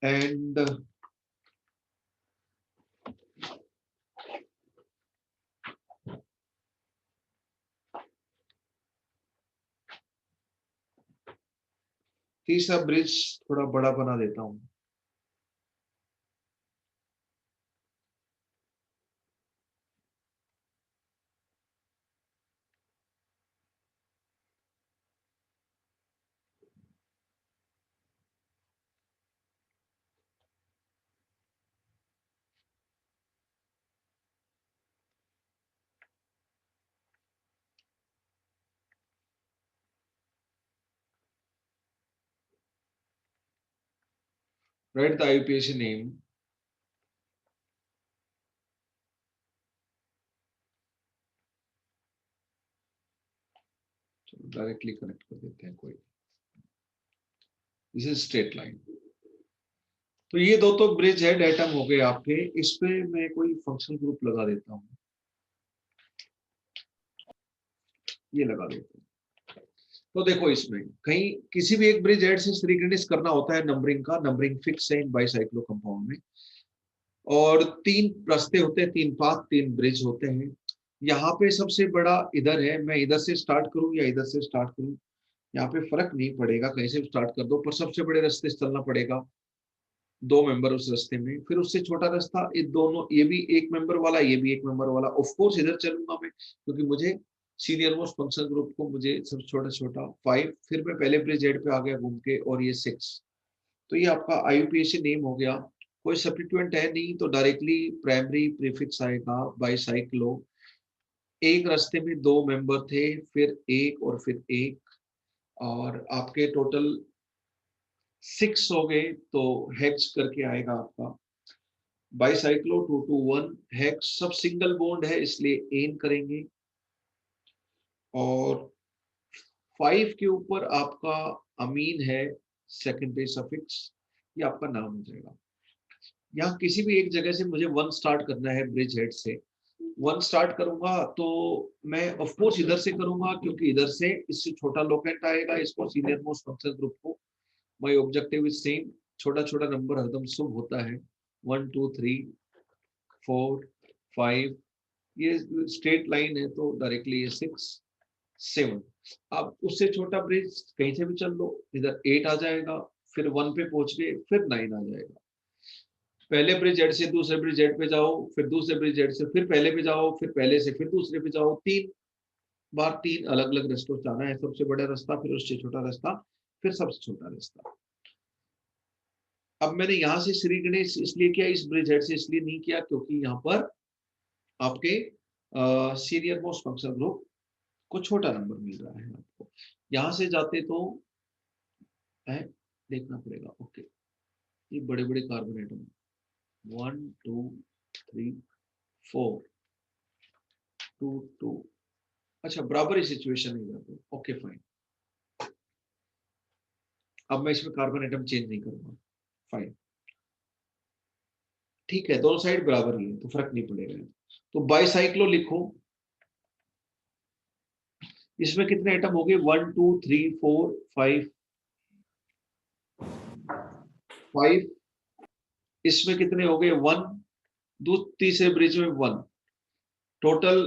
एंड तीसरा ब्रिज थोड़ा बड़ा बना देता हूँ। Write the IUPAC name. चलो डायरेक्टली कनेक्ट कर देते हैं कोई। This is straight line. तो ये दो तो ब्रिज हेड एटम हो गए आपके। इस पे मैं कोई फंक्शनल ग्रुप लगा देता हूँ, ये लगा देता हूँ। तो देखो इसमें कहीं किसी भी एक ब्रिज हेड से सिंक्रोनाइज करना होता है नंबरिंग का। नंबरिंग फिक्स है इन बाईसाइक्लो कंपाउंड में, और 3 रास्ते होते हैं, 3 पाथ, 3 ब्रिज होते हैं। यहाँ पे सबसे बड़ा इधर है, मैं इधर से स्टार्ट करूँ या इधर से स्टार्ट करूँ, यहाँ पे फर्क नहीं पड़ेगा, कहीं से भी स्टार्ट कर दो, पर सबसे बड़े रास्ते से चलना पड़ेगा। 2 मेंबर उस रास्ते में, फिर उससे छोटा रास्ता, ये दोनों, ये भी 1 मेंबर वाला, ये भी 1 मेंबर वाला। ऑफ कोर्स इधर चलूंगा मैं, क्योंकि मुझे सीनियर मोस्ट फंक्शनल ग्रुप को मुझे सब छोटा छोटा 5, फिर मैं पहले ब्रिज हेड पे आ गया घूम के, और ये 6। तो ये आपका IUPAC नेम हो गया। कोई सब्स्टिट्यूएंट है नहीं, तो डायरेक्टली प्राइमरी प्रीफिक्स आएगा बाईसाइक्लो। एक रास्ते में 2 मेंबर थे, फिर 1 और फिर 1, और आपके टोटल 6 हो गए, तो हेक्स करके आएगा आपका बाईसाइक्लो 221 हेक्स। सब सिंगल बॉन्ड है इसलिए एन करेंगे, और 5 के ऊपर आपका अमीन है सेकेंडरी सफिक्स, ये आपका नाम हो जाएगा। यहाँ किसी भी एक जगह से मुझे 1 स्टार्ट करना है, ब्रिज हेड से 1 स्टार्ट करूंगा, तो मैं ऑफ कोर्स इधर से करूंगा, क्योंकि इधर से इससे छोटा लोकेंट आएगा, इसको सीनियर मोस्ट फंक्शनल ग्रुप को। माय ऑब्जेक्टिव इज सेम, छोटा छोटा नंबर हरदम शुभ होता है। 1 2 3 4 5, ये स्ट्रेट लाइन है, तो डायरेक्टली ये 6 7। अब उससे छोटा ब्रिज कहीं से भी चल लो, इधर 8 आ जाएगा, फिर 1 पे पहुंच गए, फिर 9 आ जाएगा। पहले ब्रिज हेड से दूसरे ब्रिज हेड पे जाओ, फिर दूसरे ब्रिज हेड से फिर पहले पे जाओ, फिर पहले से फिर दूसरे पे जाओ। 3 बार 3 अलग अलग रास्तों से जाना है। सबसे बड़ा रास्ता, फिर उससे छोटा रास्ता, फिर सबसे छोटा रास्ता। अब मैंने यहाँ से श्री गणेश इसलिए किया, इस ब्रिज हेड से इसलिए नहीं किया, क्योंकि यहाँ पर आपके सीनियर मोस्ट फंक्शनल ग्रुप को छोटा नंबर मिल रहा है आपको। यहाँ से जाते तो है, देखना पड़ेगा। ओके, ये बड़े बड़े कार्बन एटम 1 2 3 4 2 2, अच्छा बराबर ही सिचुएशन है इधर। ओके फाइन, अब मैं इसमें कार्बन एटम चेंज नहीं करूंगा। फाइन, ठीक है, दोनों साइड बराबर ही है, तो फर्क नहीं पड़ेगा। तो बाईसाइक्लो लिखो, इसमें कितने एटम हो गए? 1 2 3 4 5 5। इसमें कितने हो गए? 1। तीसरे ब्रिज में 1। टोटल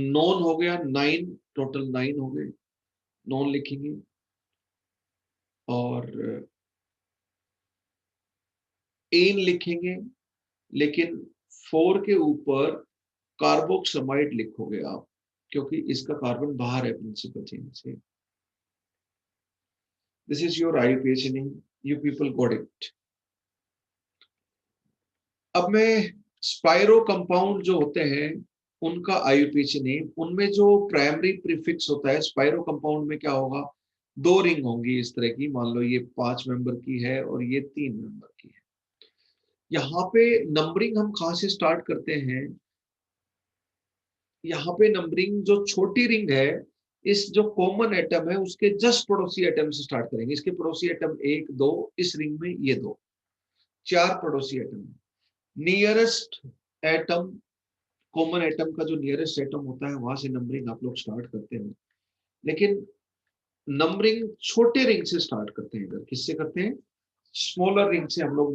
नॉन हो गया 9, टोटल 9 हो गए, नॉन लिखेंगे। और एन लिखेंगे, लेकिन 4 के ऊपर कार्बोक्समाइड लिखोगे आप, क्योंकि इसका कार्बन बाहर है प्रिंसिपल चेन से। This is your IUPAC name, you people got it. अब मैं स्पाइरो कंपाउंड जो होते हैं उनका IUPAC नेम, उनमें जो प्राइमरी प्रीफिक्स होता है स्पाइरो कंपाउंड में क्या होगा? 2 रिंग होंगी इस तरह की, मान लो ये 5 मेंबर की है और ये 3 मेंबर की है। यहाँ पे नंबरिंग हम कहाँ से स्टार्ट करते हैं? यहाँ पे नंबरिंग जो छोटी रिंग है, इस जो कॉमन एटम है उसके जस्ट पड़ोसी एटम से स्टार्ट करेंगे। इसके पड़ोसी एटम 1 2, इस रिंग में ये 2, 4 पड़ोसी atom. Nearest atom, common atom का जो नियरेस्ट एटम होता है, वहां से नंबरिंग आप लोग स्टार्ट करते हैं। लेकिन नंबरिंग छोटे रिंग से स्टार्ट करते हैं। इधर किससे करते हैं? स्मॉलर रिंग से हम लोग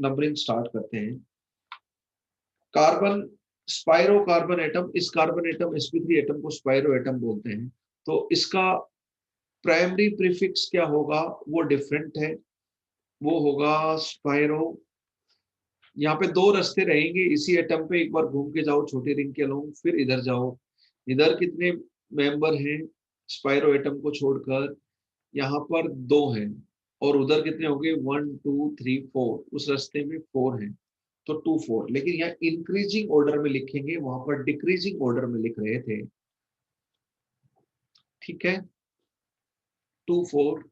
नंबरिंग स्टार्ट करते हैं। कार्बन, स्पाइरो कार्बन एटम, इस कार्बन एटम sp3 एटम को स्पाइरो एटम बोलते हैं। तो इसका प्राइमरी प्रीफिक्स क्या होगा, वो डिफरेंट है, वो होगा स्पाइरो। यहाँ पे दो रास्ते रहेंगे, इसी एटम पे एक बार घूम के जाओ छोटी रिंग के अलोंग, फिर इधर जाओ। इधर कितने मेंबर हैं स्पाइरो एटम को छोड़कर, यहाँ पर दो हैं, और उधर कितने होंगे, 1 2 3 4, उस रास्ते में 4 हैं, तो 2 4। लेकिन यहाँ इंक्रीजिंग ऑर्डर में लिखेंगे, वहां पर डिक्रीजिंग ऑर्डर में लिख रहे थे, ठीक है, 2 4।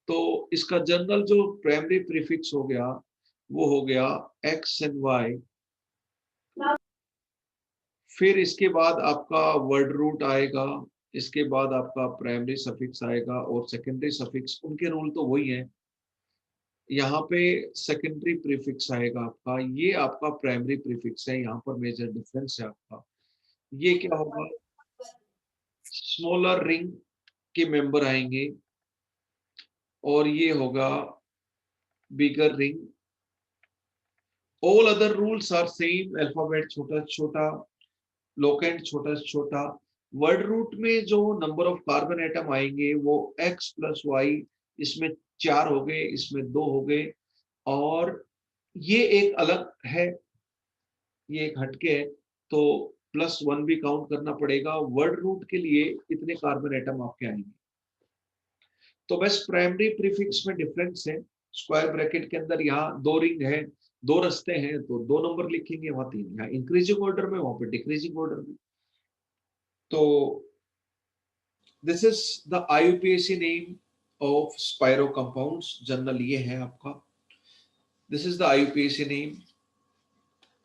तो इसका जनरल जो प्राइमरी प्रीफिक्स हो गया वो हो गया एक्स एंड वाई। फिर इसके बाद आपका वर्ड रूट आएगा, इसके बाद आपका प्राइमरी सफिक्स आएगा, और सेकेंडरी सफिक्स, उनके रूल तो वही है। यहाँ पे सेकेंडरी प्रीफिक्स आएगा आपका, ये आपका प्राइमरी प्रीफिक्स है, यहाँ पर मेजर डिफरेंस है आपका। ये क्या होगा, स्मॉलर रिंग के मेंबर आएंगे, और ये होगा bigger ring. All other rules are same, alphabet छोटा छोटा, लोकेंट छोटा छोटा। वर्ड रूट में जो नंबर ऑफ कार्बन एटम आएंगे वो x प्लस वाई, इसमें 4 हो गए, इसमें 2 हो गए, और ये एक अलग है, ये एक हटके है, तो +1 भी काउंट करना पड़ेगा। वर्ड रूट के लिए कितने कार्बन एटम आपके आएंगे, तो बस प्राइमरी प्रीफिक्स में डिफरेंस है। स्क्वायर ब्रैकेट के अंदर यहाँ 2 रिंग है, 2 रास्ते हैं, तो 2 नंबर लिखेंगे, वहां 3, यहाँ इंक्रीजिंग ऑर्डर में, वहां पे डिक्रीजिंग ऑर्डर में। तो this is the IUPAC name of spiro compounds, general ये है आपका, this is the IUPAC name,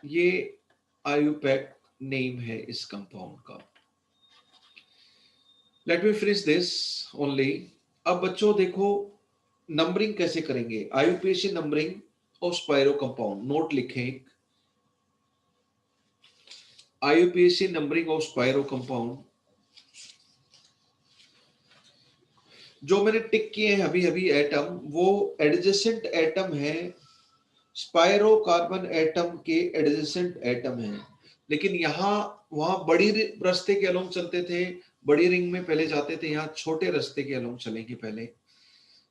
ये IUPAC नेम है इस कंपाउंड का। Let me finish this only. अब बच्चों देखो नंबरिंग कैसे करेंगे, IUPAC numbering of spiro compound, note लिखें, IUPAC numbering of spiro compound. जो मैंने टिक किए हैं अभी अभी एटम, वो एडजेसेंट एटम है, स्पाइरो कार्बन एटम के एडजेसेंट एटम है। लेकिन यहाँ वहां बड़ी रास्ते के अलोंग चलते थे, बड़ी रिंग में पहले जाते थे, यहाँ छोटे रास्ते के अलोंग चलेंगे पहले,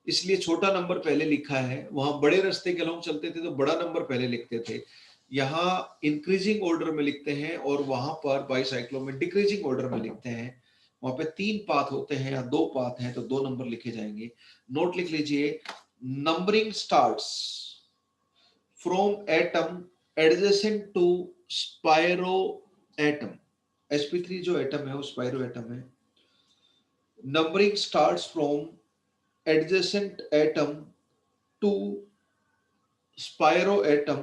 इसलिए छोटा नंबर पहले लिखा है। वहां बड़े रास्ते के अलोंग चलते थे तो बड़ा नंबर पहले लिखते थे। यहाँ इंक्रीजिंग ऑर्डर में लिखते हैं, और वहां पर बाईसाइक्लो में डिक्रीजिंग ऑर्डर में लिखते हैं। वहां पे 3 पाथ होते हैं या 2 पाथ हैं, तो 2 नंबर लिखे जाएंगे। नोट लिख लीजिए, numbering starts from atom adjacent to spiro atom। sp3 जो एटम है वो स्पाइरो एटम है। Numbering starts from adjacent atom to spiro atom,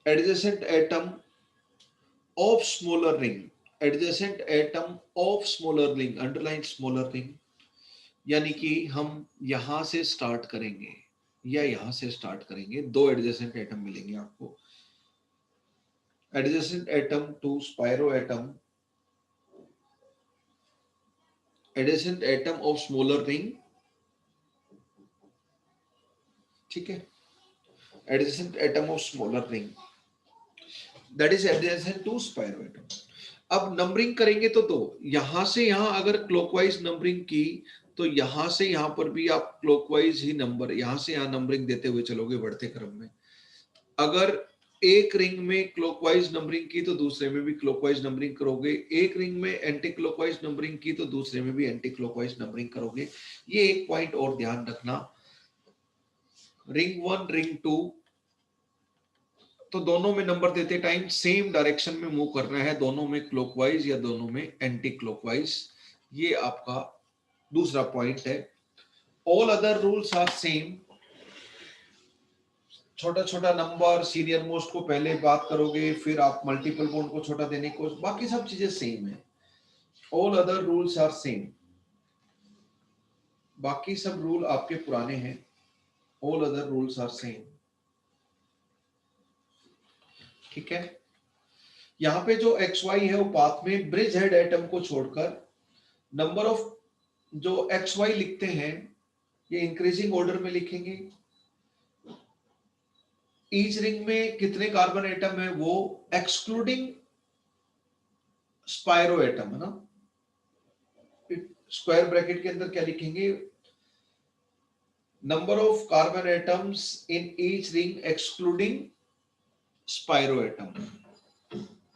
adjacent atom of smaller ring, adjacent atom of smaller ring, underline smaller ring। यानी कि हम यहां से start करेंगे या यहां से स्टार्ट करेंगे, 2 एडजेसेंट एटम मिलेंगे आपको, adjacent atom to spiro atom, adjacent atom of smaller ring, ठीक है, adjacent atom of smaller ring, that is adjacent to spiro atom। अब नंबरिंग करेंगे तो यहां से यहां अगर क्लॉकवाइज नंबरिंग की, तो यहां से यहां पर भी आप क्लॉकवाइज ही नंबर, यहां से यहां नंबरिंग देते हुए चलोगे बढ़ते क्रम में। अगर एक रिंग में क्लॉकवाइज नंबरिंग की तो दूसरे में भी क्लॉकवाइज नंबरिंग करोगे, एक रिंग में एंटी क्लॉकवाइज नंबरिंग की तो दूसरे में भी एंटी क्लॉकवाइज नंबरिंग करोगे। ये एक पॉइंट और ध्यान रखना, रिंग 1 रिंग 2 तो दोनों में नंबर देते टाइम सेम डायरेक्शन में मूव करना है, दोनों में क्लॉकवाइज या दोनों में एंटी क्लॉकवाइज। ये आपका दूसरा पॉइंट है। All other rules are same, छोटा छोटा नंबर, सीनियर मोस्ट को पहले बात करोगे, फिर आप मल्टीपल बॉन्ड को छोटा देने को, बाकी सब चीजें सेम है। All other rules are same, बाकी सब रूल आपके पुराने हैं। All other rules are same, ठीक है। यहाँ पे जो एक्स वाई है वो पाथ में ब्रिज हेड एटम को छोड़कर नंबर ऑफ जो एक्स वाई लिखते हैं ये इंक्रीजिंग ऑर्डर में लिखेंगे। ईच रिंग में कितने कार्बन एटम है वो एक्सक्लूडिंग स्पाइरो एटम है ना, स्क्वायर ब्रैकेट के अंदर क्या लिखेंगे, number of carbon atoms in each ring excluding spiro atom.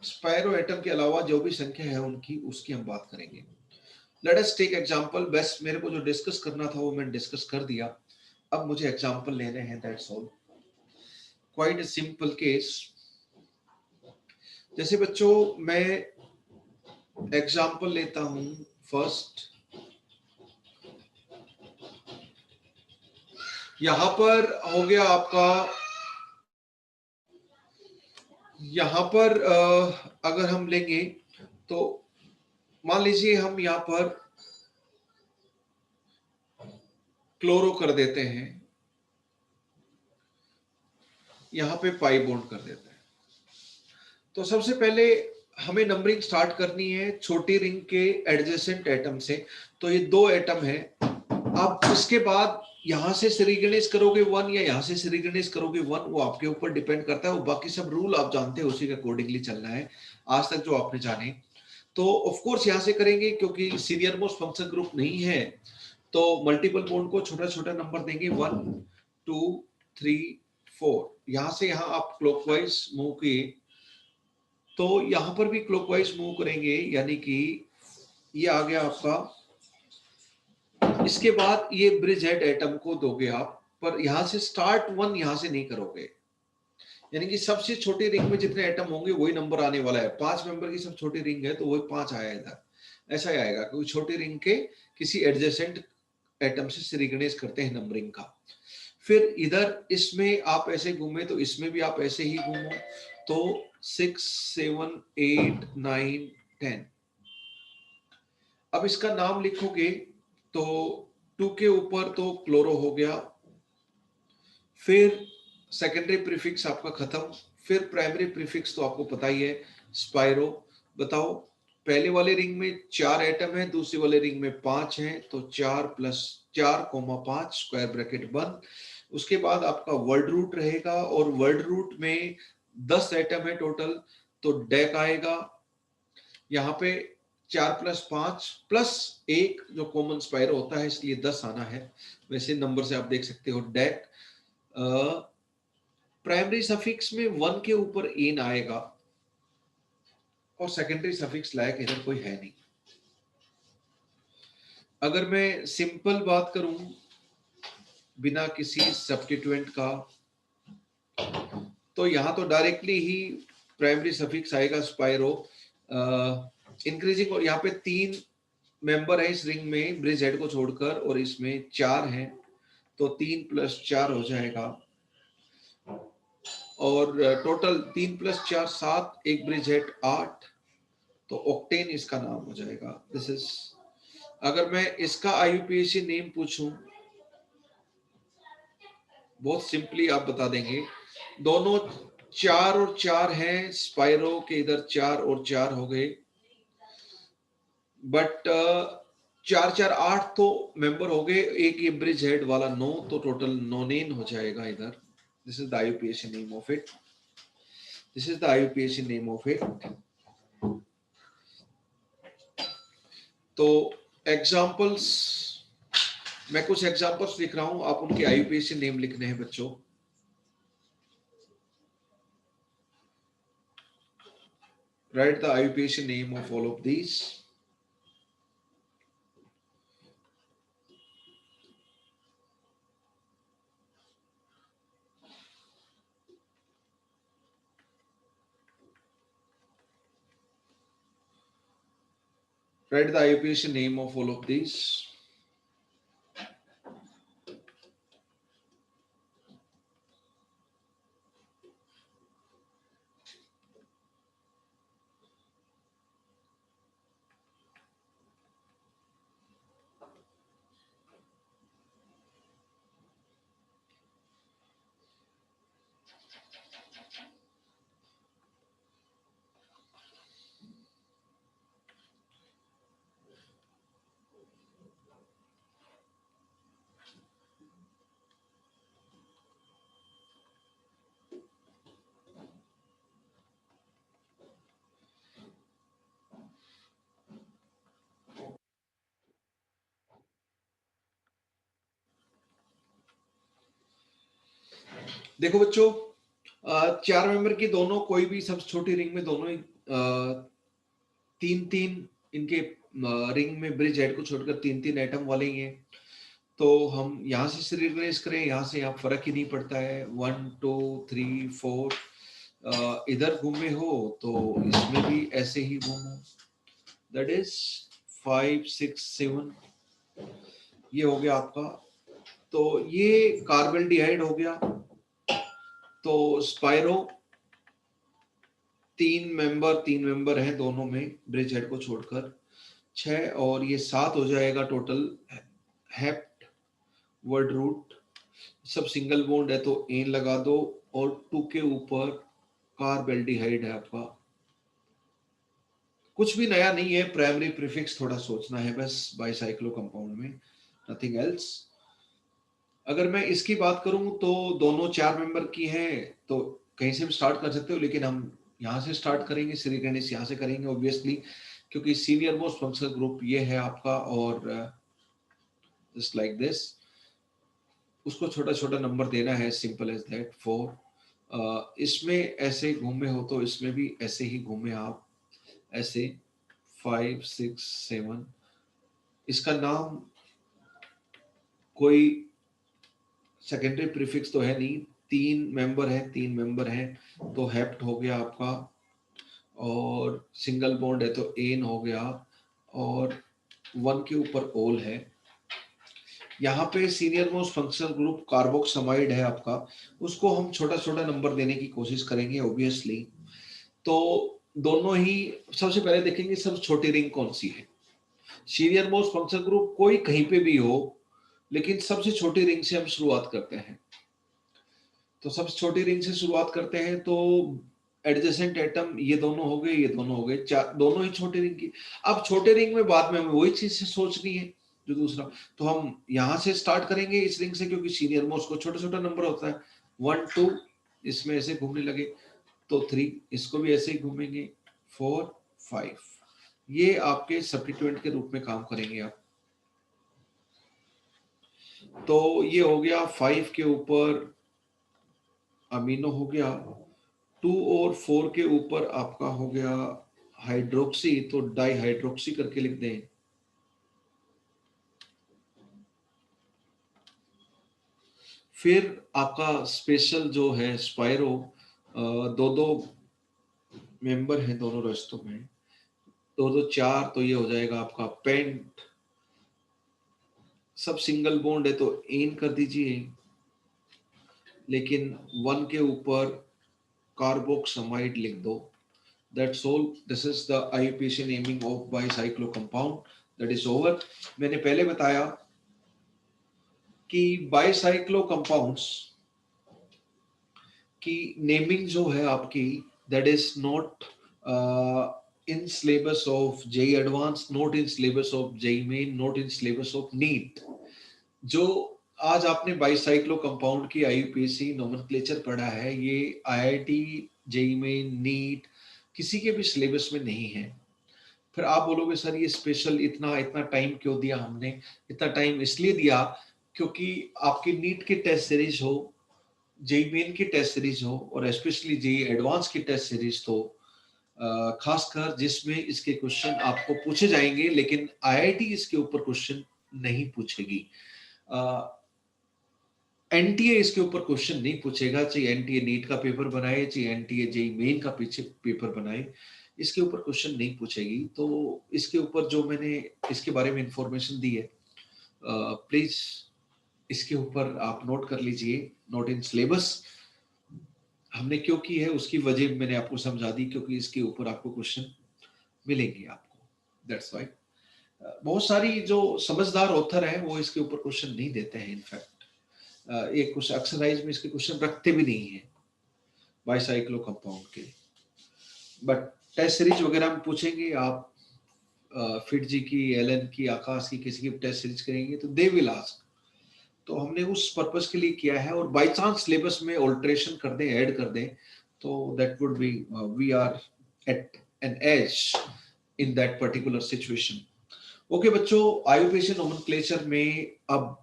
Spiro atom के अलावा जो भी संख्या है उनकी, उसकी हम बात करेंगे। Let us take example. बस मेरे को जो डिस्कस करना था वो मैंने डिस्कस कर दिया, अब मुझे एग्जांपल लेने हैं, that's all. Quite a simple case. जैसे बच्चों मैं एग्जांपल लेता हूं फर्स्ट, यहां पर हो गया आपका, यहां पर अगर हम लेंगे तो मान लीजिए हम यहां पर क्लोरो कर देते हैं, यहां पे पाई बॉन्ड कर देते हैं। तो सबसे पहले हमें नंबरिंग स्टार्ट करनी है छोटी रिंग के एडजेसेंट एटम से। तो ये 2 एटम है। अब इसके बाद यहां से श्रीगणेश करोगे 1 या यहां से श्रीगणेश करोगे 1, वो आपके ऊपर डिपेंड करता है। वो बाकी सब रूल आप जानते हैं, उसी के अकॉर्डिंगली चलना है आज तक जो आपने जाने। तो ऑफ कोर्स यहां से करेंगे क्योंकि सीनियर मोस्ट फंक्शन ग्रुप नहीं है, तो मल्टीपल बॉन्ड को छोटा छोटा नंबर देंगे, 1 2 3 4। यहां से यहां आप क्लॉकवाइज मूव किए तो यहां पर भी क्लॉकवाइज मूव करेंगे, यानी कि ये आ गया आपका। इसके बाद ये ब्रिज हेड एटम को दोगे आप, पर यहां से स्टार्ट 1 यहां से नहीं करोगे, यानी कि सबसे छोटी रिंग में जितने एटम होंगे वही नंबर आने वाला है। 5 मेंबर की सब छोटी रिंग है तो वही 5 आया इधर, ऐसा ही आएगा क्योंकि छोटी रिंग के किसी एडजेसेंट एटम से श्रीगणेश करते हैं नंबरिंग का। फिर इधर इसमें आप ऐसे घूमे तो इसमें भी आप ऐसे ही घूमो, तो 6 7 8 9 10। अब इसका नाम लिखोगे तो 2 के ऊपर तो क्लोरो हो गया, फिर सेकेंडरी प्रीफिक्स आपका खत्म, फिर प्राइमरी प्रीफिक्स तो आपको पता ही है स्पाइरो। बताओ पहले वाले रिंग में 4 एटम है, दूसरी वाले रिंग में 5 है, तो 4 + 4, 5 स्क्वायर ब्रैकेट बंद। उसके बाद आपका वर्ड रूट रहेगा और वर्ड रूट में 10 एटम है टोटल, तो डेक आएगा। यहाँ पे 4 + 5 + 1 जो कॉमन स्पाइरो होता है, इसलिए 10 आना है। वैसे नंबर से आप देख सकते हो डेक। प्राइमरी सफिक्स में 1 के ऊपर एन आएगा और सेकेंडरी सफिक्स लायक इधर कोई है नहीं। अगर मैं सिंपल बात करूं बिना किसी सब्स्टिट्यूएंट का, तो यहां तो डायरेक्टली ही प्राइमरी सफिक्स आएगा स्पाइरो इंक्रीजिंग। और यहाँ पे 3 मेंबर है इस रिंग में ब्रिज हेड को छोड़कर, और इसमें 4 हैं, तो 3 + 4 हो जाएगा। और टोटल 3 + 4 7, एक ब्रिज हेड 8, तो ऑक्टेन इसका नाम हो जाएगा। दिस इज, अगर मैं इसका आईयूपीएसी नेम पूछूं, बहुत सिंपली आप बता देंगे। दोनों 4 और 4 हैं, स्पाइरो के इधर 4 और 4 हो गए, बट 4 4 8 तो मेंबर हो गए, एक ये ब्रिज हेड वाला 9, तो टोटल नोनेन हो जाएगा इधर। This is the IUPAC name of it, this is the IUPAC name of it. तो एग्जांपल्स, मैं कुछ एग्जांपल्स लिख रहा हूं, आप उनके आईयूपीएसी नेम लिखने हैं बच्चों। Write the IUPAC name of all of these. Write the IUPAC name of all of these. देखो बच्चों, 4 मेंबर की दोनों कोई भी सबसे छोटी रिंग में दोनों ही 3-3 इनके रिंग में ब्रिज हेड को छोड़कर 3-3 एटम वाले ही हैं। तो हम यहाँ से सीरीज करें, यहाँ से यहाँ फर्क ही नहीं पड़ता है। 1 2 3 4 इधर घूमे हो तो इसमें भी ऐसे ही घूमो, दैट इज 5 6 7, ये हो गया आपका। तो ये कार्बोल्डिहाइड हो गया। तो स्पाइरो 3 मेंबर है दोनों में ब्रिज हेड को छोड़कर, 6 और ये 7 हो जाएगा टोटल। हेप्ट वर्ड रूट सब सिंगल बॉन्ड है तो एन लगा दो, और 2 के ऊपर कार्बोल्डिहाइड है आपका। कुछ भी नया नहीं है, प्राइमरी प्रीफिक्स थोड़ा सोचना है बस बाइसाइक्लो कंपाउंड में, नथिंग एल्स। अगर मैं इसकी बात करूं तो दोनों 4 मेंबर की हैं, तो कहीं से भी स्टार्ट कर सकते हो, लेकिन हम यहाँ से स्टार्ट करेंगे, सिरिगेनिस यहाँ से करेंगे ऑब्वियसली, क्योंकि सीनियर मोस्ट फंक्शनल ग्रुप ये है आपका। और जस्ट लाइक दिस उसको छोटा छोटा नंबर देना है, सिंपल एज दैट। 4 इसमें ऐसे घूमे हो तो इसमें भी ऐसे ही घूमे आप, ऐसे 5 6 7। इसका नाम कोई सेकेंडरी प्रीफिक्स तो है नहीं, 3 मेंबर है तो हेप्ट हो गया आपका, और सिंगल बॉन्ड है तो एन हो गया, और 1 के ऊपर ओल है। यहाँ पे senior most functional group carboxamide है आपका, उसको हम छोटा छोटा नंबर देने की कोशिश करेंगे ऑब्वियसली। तो दोनों ही सबसे पहले देखेंगे सबसे छोटी रिंग कौन सी है। सीनियर मोस्ट फंक्शनल ग्रुप कोई कहीं पे भी हो, लेकिन सबसे छोटी रिंग से हम शुरुआत करते हैं। तो सबसे छोटी रिंग से शुरुआत करते हैं, तो एडजेसेंट एटम ये दोनों हो गए, ये दोनों हो गए, दोनों ही छोटे रिंग की। अब छोटे रिंग में बाद में हमें वही चीज से सोचनी है जो दूसरा, तो हम यहाँ से स्टार्ट करेंगे इस रिंग से, क्योंकि सीनियर मोस्ट को छोटा छोटा नंबर होता है। 1 2 इसमें ऐसे घूमने लगे, तो 3 इसको भी ऐसे ही घूमेंगे, 4 5 ये आपके सब्स्टिट्यूएंट के रूप में काम करेंगे आप। तो ये हो गया 5 के ऊपर अमीनो हो गया, 2 और 4 के ऊपर आपका हो गया हाइड्रोक्सी, तो डाई हाइड्रोक्सी करके लिख दें। फिर आपका स्पेशल जो है स्पाइरो, दो दो मेंबर हैं दोनों रास्तों में, दो दो 4, तो ये हो जाएगा आपका पेंट। सब सिंगल बॉन्ड है तो एन कर दीजिए, लेकिन 1 के ऊपर कार्बोक्सामाइड लिख दो। That's all. This is the IUPAC naming of bicyclo compound. That is over. मैंने पहले बताया कि बाइसाइक्लो कंपाउंड्स की नेमिंग जो है आपकी, that is not in syllabus of JEE advance, not in syllabus of JEE main, not in syllabus of NEET. जो आज आपने बाइसाइक्लो कंपाउंड की आईयूपीएसी नोमेनक्लेचर पढ़ा है, ये आईआईटी, जेई मेन, नीट किसी के भी सिलेबस में नहीं है। फिर आप बोलोगे सर ये स्पेशल इतना इतना टाइम क्यों दिया हमने? इतना टाइम इसलिए दिया क्योंकि आपकी नीट की टेस्ट सीरीज हो, जेई मेन की टेस्ट सीरीज हो, और स्पेशली जेई एडवांस की टेस्ट सीरीज हो, खासकर जिसमें इसके क्वेश्चन आपको पूछे जाएंगे, लेकिन आईआईटी इसके ऊपर क्वेश्चन नहीं पूछेगी। एनटीए इसके ऊपर क्वेश्चन नहीं पूछेगा, चाहे एनटीए नीट का पेपर बनाए, चाहे एनटीए जेई मेन का पीछे पेपर बनाए, इसके ऊपर क्वेश्चन नहीं पूछेगी। तो इसके ऊपर जो मैंने इसके बारे में इंफॉर्मेशन दी है, प्लीज इसके ऊपर आप नोट कर लीजिए, नोट इन सिलेबस। हमने क्यों की है उसकी वजह मैंने आपको समझा दी, क्योंकि इसके ऊपर आपको क्वेश्चन मिलेंगे आपको, दैट्स वाई। बहुत सारी जो समझदार ऑथर है वो इसके ऊपर क्वेश्चन नहीं देते हैं, इनफैक्ट एक कुछ एक्सरसाइज में इसके क्वेश्चन रखते भी नहीं है बाइसाइक्लो कंपाउंड के। बट टेस्ट सीरीज वगैरह में पूछेंगे आप, फिट जी की, एलन की, आकाश की, किसी की टेस्ट सीरीज करेंगे तो दे विल आस्क। तो हमने उस पर्पस के लिए किया है, और बाय चांस सिलेबस में ऑल्टरेशन कर दें, ऐड कर दें, तो that would be we are at an edge in that particular situation. Okay बच्चों, आईयूपीएसी नोमेनक्लेचर में अब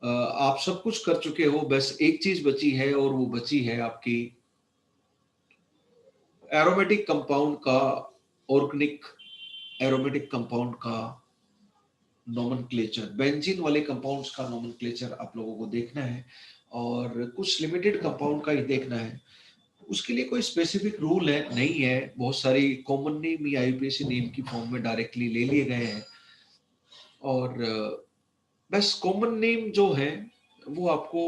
आप सब कुछ कर चुके हो, बस एक चीज बची है और वो बची है आपकी एरोमेटिक कंपाउंड का, ऑर्गेनिक एरोमेटिक कंपाउंड का नोमेनक्लेचर। बेंजीन वाले कंपाउंड्स का नोमेनक्लेचर आप लोगों को देखना है और कुछ लिमिटेड कंपाउंड का ही देखना है। उसके लिए कोई स्पेसिफिक रूल है नहीं है, बहुत सारी कॉमन नेम या आईयूपीएसी नेम की फॉर्म में डायरेक्टली ले लिए गए हैं और बस कॉमन नेम जो है वो आपको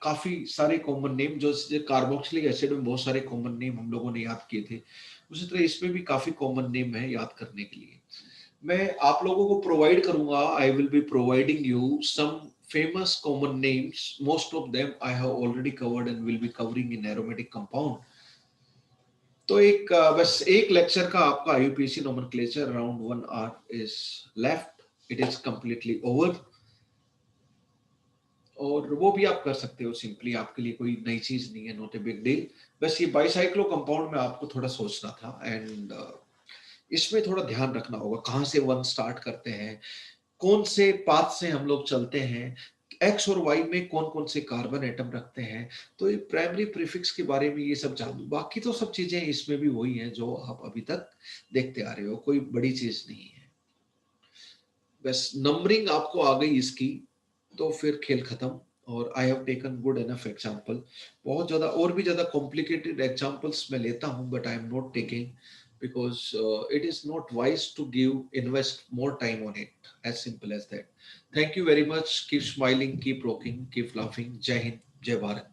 काफी सारे कॉमन नेम, जो कार्बोक्सिलिक एसिड में बहुत सारे कॉमन नेम हम लोगों ने याद किए थे, उसी तरह इसमें भी काफी कॉमन नेम है याद करने के लिए। मैं आप लोगों को प्रोवाइड करूंगा, I will be providing you some famous common names. Most of them I have already covered and will be covering in aromatic compound. तो एक बस एक लेक्चर का आपका IUPAC nomenclature around 1 our is left, it is completely over. और वो भी आप कर सकते हो सिंपली, आपके लिए कोई नई चीज नहीं है, नॉट ए बिग डील। बस ये बाईसाइक्लो कंपाउंड में आपको थोड़ा सोचना था एंड इसमें थोड़ा ध्यान रखना होगा कहाँ से वन स्टार्ट करते हैं, कौन से पाथ से हम लोग चलते हैं, एक्स और वाई में कौन कौन से कार्बन एटम रखते हैं। तो ये प्राइमरी प्रीफिक्स के बारे में ये सब जानू, बाकी तो सब चीजें इसमें भी वही हैं जो आप अभी तक देखते आ रहे हो, कोई बड़ी चीज नहीं है। बस नंबरिंग आपको आ गई इसकी तो फिर खेल खत्म। और I have taken good enough example. बहुत ज्यादा और भी ज्यादा कॉम्प्लिकेटेड एग्जांपल्स मैं लेता हूं but I am not taking because it is not wise to invest more time on it, as simple as that. Thank you very much. Keep smiling, keep rocking, keep laughing. Jai Hind, Jai Bharat.